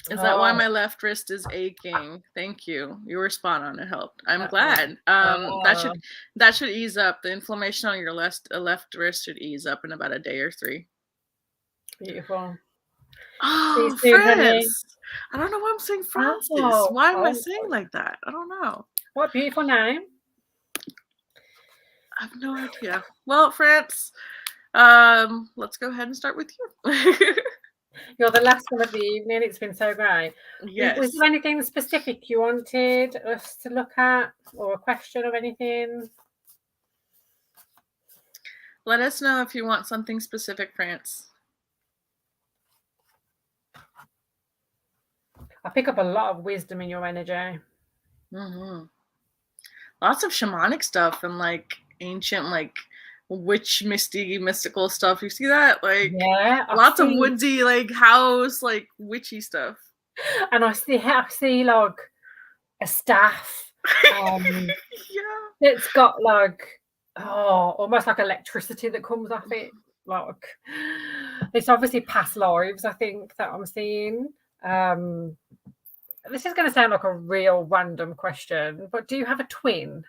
Speaker 2: Is that why my left wrist is aching? Thank you. You were spot on. It helped. I'm glad. That should ease up. The inflammation on your left wrist should ease up in about a day or 3.
Speaker 1: Beautiful.
Speaker 2: Oh, France. I don't know why I'm saying Francis. Why am I saying like that? I don't know.
Speaker 1: What a beautiful name.
Speaker 2: I have no idea. Well, France, let's go ahead and start with you.
Speaker 1: You're the last one of the evening. It's been so great.
Speaker 2: Yes.
Speaker 1: Was there anything specific you wanted us to look at, or a question or anything?
Speaker 2: Let us know if you want something specific, France.
Speaker 1: I pick up a lot of wisdom in your energy.
Speaker 2: Mm-hmm. Lots of shamanic stuff and like ancient, like witch, mystical stuff. You see that? Like
Speaker 1: Yeah, I
Speaker 2: lots of
Speaker 1: see,
Speaker 2: woodsy, like house, like witchy stuff.
Speaker 1: and I see like a staff, um,
Speaker 2: Yeah.
Speaker 1: it's got like, oh, almost like electricity that comes off it. Like, it's obviously past lives, I think, that I'm seeing. Um, this is going to sound like a real random question, but do you have a twin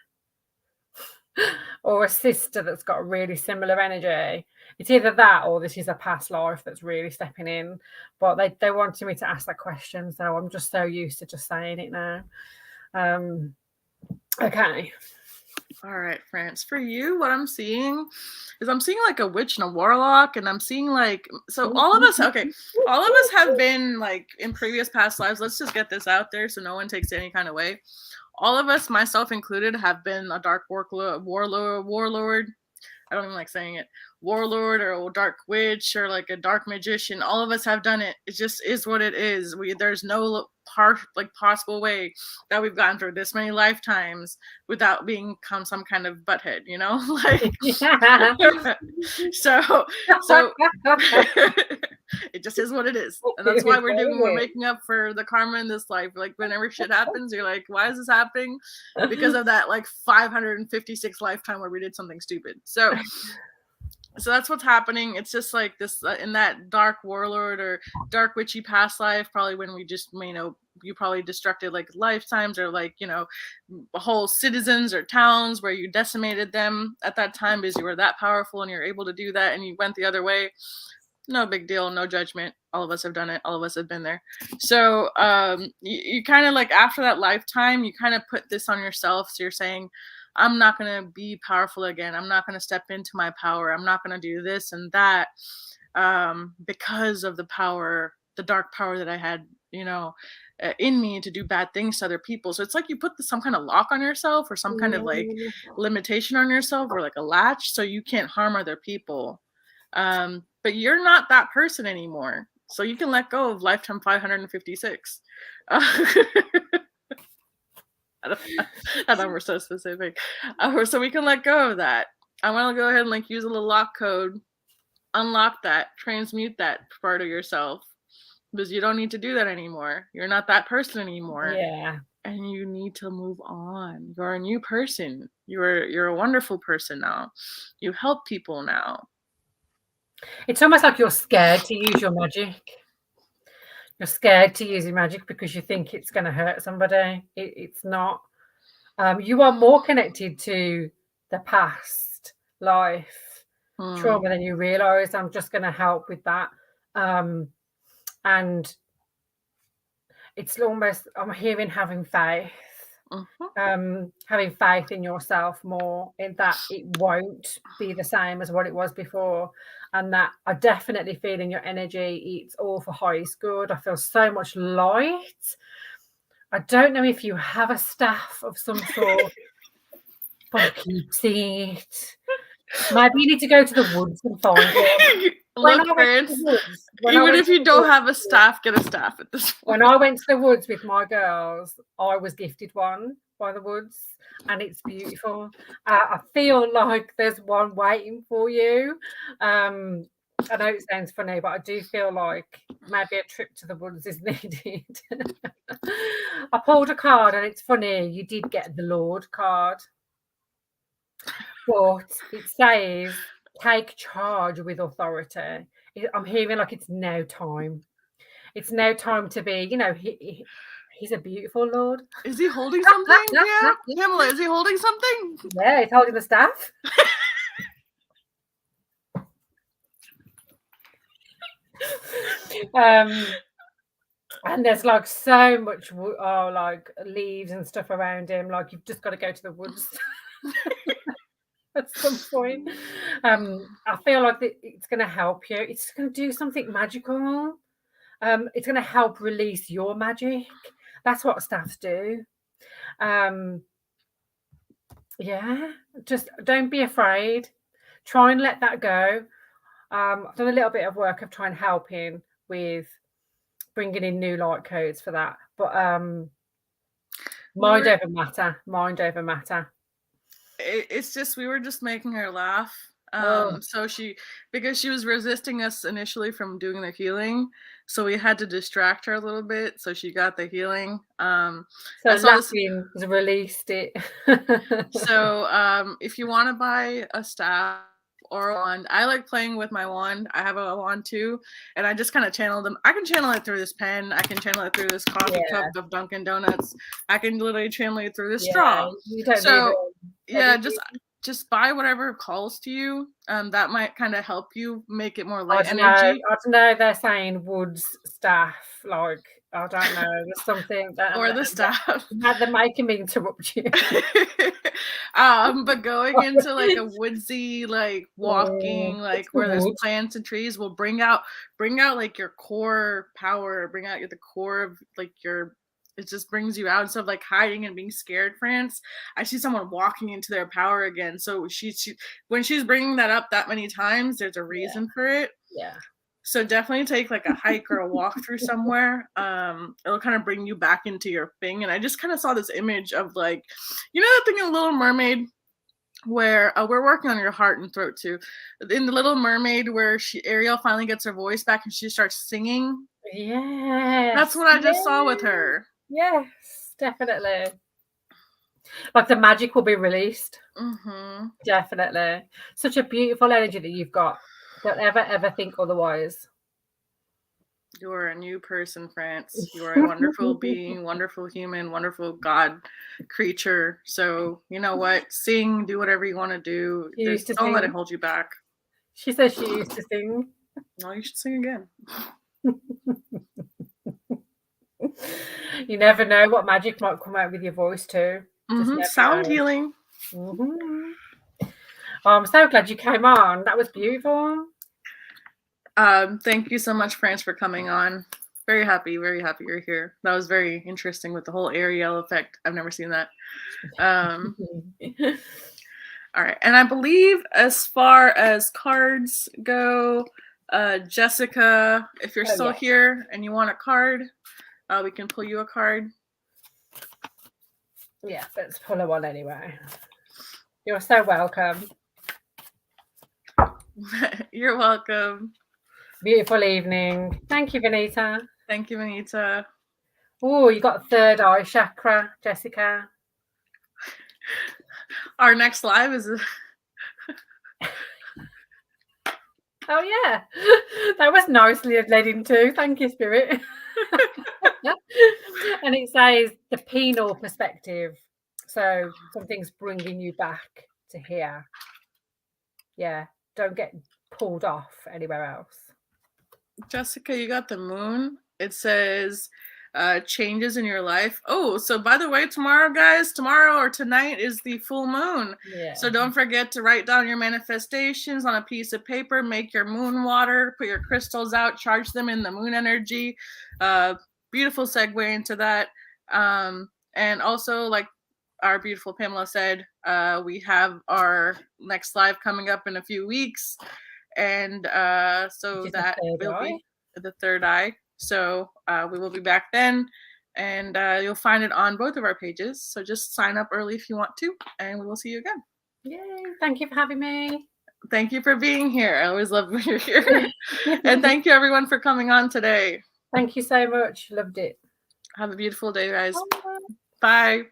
Speaker 1: or a sister that's got really similar energy? It's either that or this is a past life that's really stepping in. But they wanted me to ask that question, so I'm just so used to just saying it now. Okay.
Speaker 2: All right, France. For you, what I'm seeing is I'm seeing like a witch and a warlock, and I'm seeing like, so all of us, okay, all of us have been like in previous past lives. Let's just get this out there so no one takes it any kind of way. All of us, myself included, have been a dark warlord. I don't even like saying it. Warlord or a dark witch or like a dark magician. All of us have done it. It just is what it is. There's no possible way that we've gotten through this many lifetimes without being some kind of butthead, you know? Like
Speaker 1: Yeah.
Speaker 2: so it just is what it is. And that's why we're making up for the karma in this life. Like whenever shit happens, you're like, why is this happening? Because of that like 556 lifetime where we did something stupid. So that's what's happening. It's just like this in that dark warlord or dark witchy past life, probably when we just, you probably destructed like lifetimes or like, whole citizens or towns where you decimated them at that time because you were that powerful and you're able to do that and you went the other way. No big deal, no judgment. All of us have done it. All of us have been there. So you kind of like after that lifetime, you kind of put this on yourself. So you're saying, I'm not going to be powerful again. I'm not going to step into my power. I'm not going to do this and that because of the power, the dark power that I had, in me to do bad things to other people. So it's like you put some kind of lock on yourself or some kind of like limitation on yourself or like a latch so you can't harm other people. But you're not that person anymore. So you can let go of lifetime 556. I thought we're so specific. So we can let go of that. I want to go ahead and like use a little lock code, unlock that, transmute that part of yourself because you don't need to do that anymore. You're not that person anymore.
Speaker 1: Yeah.
Speaker 2: And you need to move on. You're a new person. You're a wonderful person now. You help people now.
Speaker 1: It's almost like you're scared to use your magic. You're scared to use your magic because you think it's going to hurt somebody. It's not. You are more connected to the past life trauma than you realize. I'm just going to help with that. And it's almost, I'm hearing having faith. Having faith in yourself more, in that it won't be the same as what it was before, and that I definitely feel in your energy it's all for highest good. I feel so much light. I don't know if you have a staff of some sort, but I keep seeing it. Maybe you need to go to the woods and find it.
Speaker 2: Look, France, even if you don't have a staff, get a staff at this point.
Speaker 1: When I went to the woods with my girls, I was gifted one by the woods, and it's beautiful. I feel like there's one waiting for you. I know it sounds funny, but I do feel like maybe a trip to the woods is needed. I pulled a card, and it's funny, you did get the Lord card, but it says take charge with authority. I'm hearing like it's now time. It's now time to be, he's a beautiful Lord.
Speaker 2: Is he holding something? Yeah, Pamela, is he holding something?
Speaker 1: Yeah, he's holding the staff. And there's like so much like leaves and stuff around him. Like you've just got to go to the woods at some point. I feel like it's going to help you. It's going to do something magical. It's going to help release your magic. That's what staffs do. Yeah, just don't be afraid try and let that go. I've done a little bit of work of trying helping with bringing in new light codes for that, but mind over matter, mind over matter.
Speaker 2: It's just we were just making her laugh.
Speaker 1: Oh,
Speaker 2: So because she was resisting us initially from doing the healing, so we had to distract her a little bit so she got the healing.
Speaker 1: so
Speaker 2: I saw this.
Speaker 1: laughing has released it.
Speaker 2: So if you want to buy a staff or a wand, I like playing with my wand. I have a wand too, and I just kind of channel them. I can channel it through this pen. I can channel it through this coffee cup
Speaker 1: Yeah,
Speaker 2: of Dunkin' Donuts. I can literally channel it through this
Speaker 1: yeah,
Speaker 2: straw.
Speaker 1: you don't need
Speaker 2: So yeah,
Speaker 1: anything.
Speaker 2: just buy whatever calls to you. That might kind of help you make it more
Speaker 1: I
Speaker 2: light
Speaker 1: don't know.
Speaker 2: energy.
Speaker 1: I don't know. They're saying Woods staff. Like I don't know. There's something
Speaker 2: Or the staff.
Speaker 1: that they're making me interrupt you.
Speaker 2: But going into like a woodsy, like walking, like
Speaker 1: It's the
Speaker 2: where there's
Speaker 1: wood.
Speaker 2: plants and trees will bring out like your core power, bring out the core of like your. It just brings you out instead of like hiding and being scared. France, I see someone walking into their power again. So she when she's bringing that up that many times, there's a
Speaker 1: Yeah,
Speaker 2: reason for it.
Speaker 1: yeah,
Speaker 2: So definitely take like a hike or a walk through somewhere. It'll kind of bring you back into your thing. And I just kind of saw this image of like, that thing in Little Mermaid where we're working on your heart and throat too. In the Little Mermaid where Ariel finally gets her voice back and she starts singing. That's
Speaker 1: yes,
Speaker 2: what I just saw with
Speaker 1: yes,
Speaker 2: her.
Speaker 1: yes, definitely. Like the magic will be released.
Speaker 2: Mm-hmm.
Speaker 1: Definitely. Such a beautiful energy that you've got. Don't ever think otherwise.
Speaker 2: You're a new person, France. You are a wonderful being, wonderful human, wonderful God creature. So you know what? Sing, do whatever you want to do.
Speaker 1: She used to
Speaker 2: Don't let it
Speaker 1: sing.
Speaker 2: hold you back.
Speaker 1: She says she used to sing.
Speaker 2: No, you should sing again.
Speaker 1: You never know what magic might come out with your voice too. Just never
Speaker 2: Sound
Speaker 1: know.
Speaker 2: healing.
Speaker 1: Oh, I'm so glad you came on. That was beautiful.
Speaker 2: Thank you so much, France, for coming on. Very happy you're here. That was very interesting with the whole Ariel effect. I've never seen that. All right. And I believe as far as cards go, Jessica, if you're still here and you want a card, we can pull you a card.
Speaker 1: Yeah, let's pull her one anyway. You're so welcome.
Speaker 2: You're welcome.
Speaker 1: Beautiful evening. Thank you, Vanita.
Speaker 2: Thank you, Vanita.
Speaker 1: Oh, you got third eye chakra, Jessica.
Speaker 2: Our next live is.
Speaker 1: Oh yeah, that was nicely led into. Thank you, Spirit. And it says the penal perspective. So something's bringing you back to here. Yeah, don't get pulled off anywhere else.
Speaker 2: Jessica, you got the moon. It says changes in your life. Oh, so by the way, tomorrow or tonight is the full moon.
Speaker 1: Yeah.
Speaker 2: So don't forget to write down your manifestations on a piece of paper, make your moon water, put your crystals out, charge them in the moon energy. Beautiful segue into that. And also, like our beautiful Pamela said, we have our next live coming up in a few weeks. And so that will be the third eye. So we will be back then, and you'll find it on both of our pages. So just sign up early if you want to, and we will see you again.
Speaker 1: Yay. Thank you for having me.
Speaker 2: Thank you for being here. I always love when you're here. And thank you everyone for coming on today.
Speaker 1: Thank you so much. Loved it.
Speaker 2: Have a beautiful day, guys. Bye.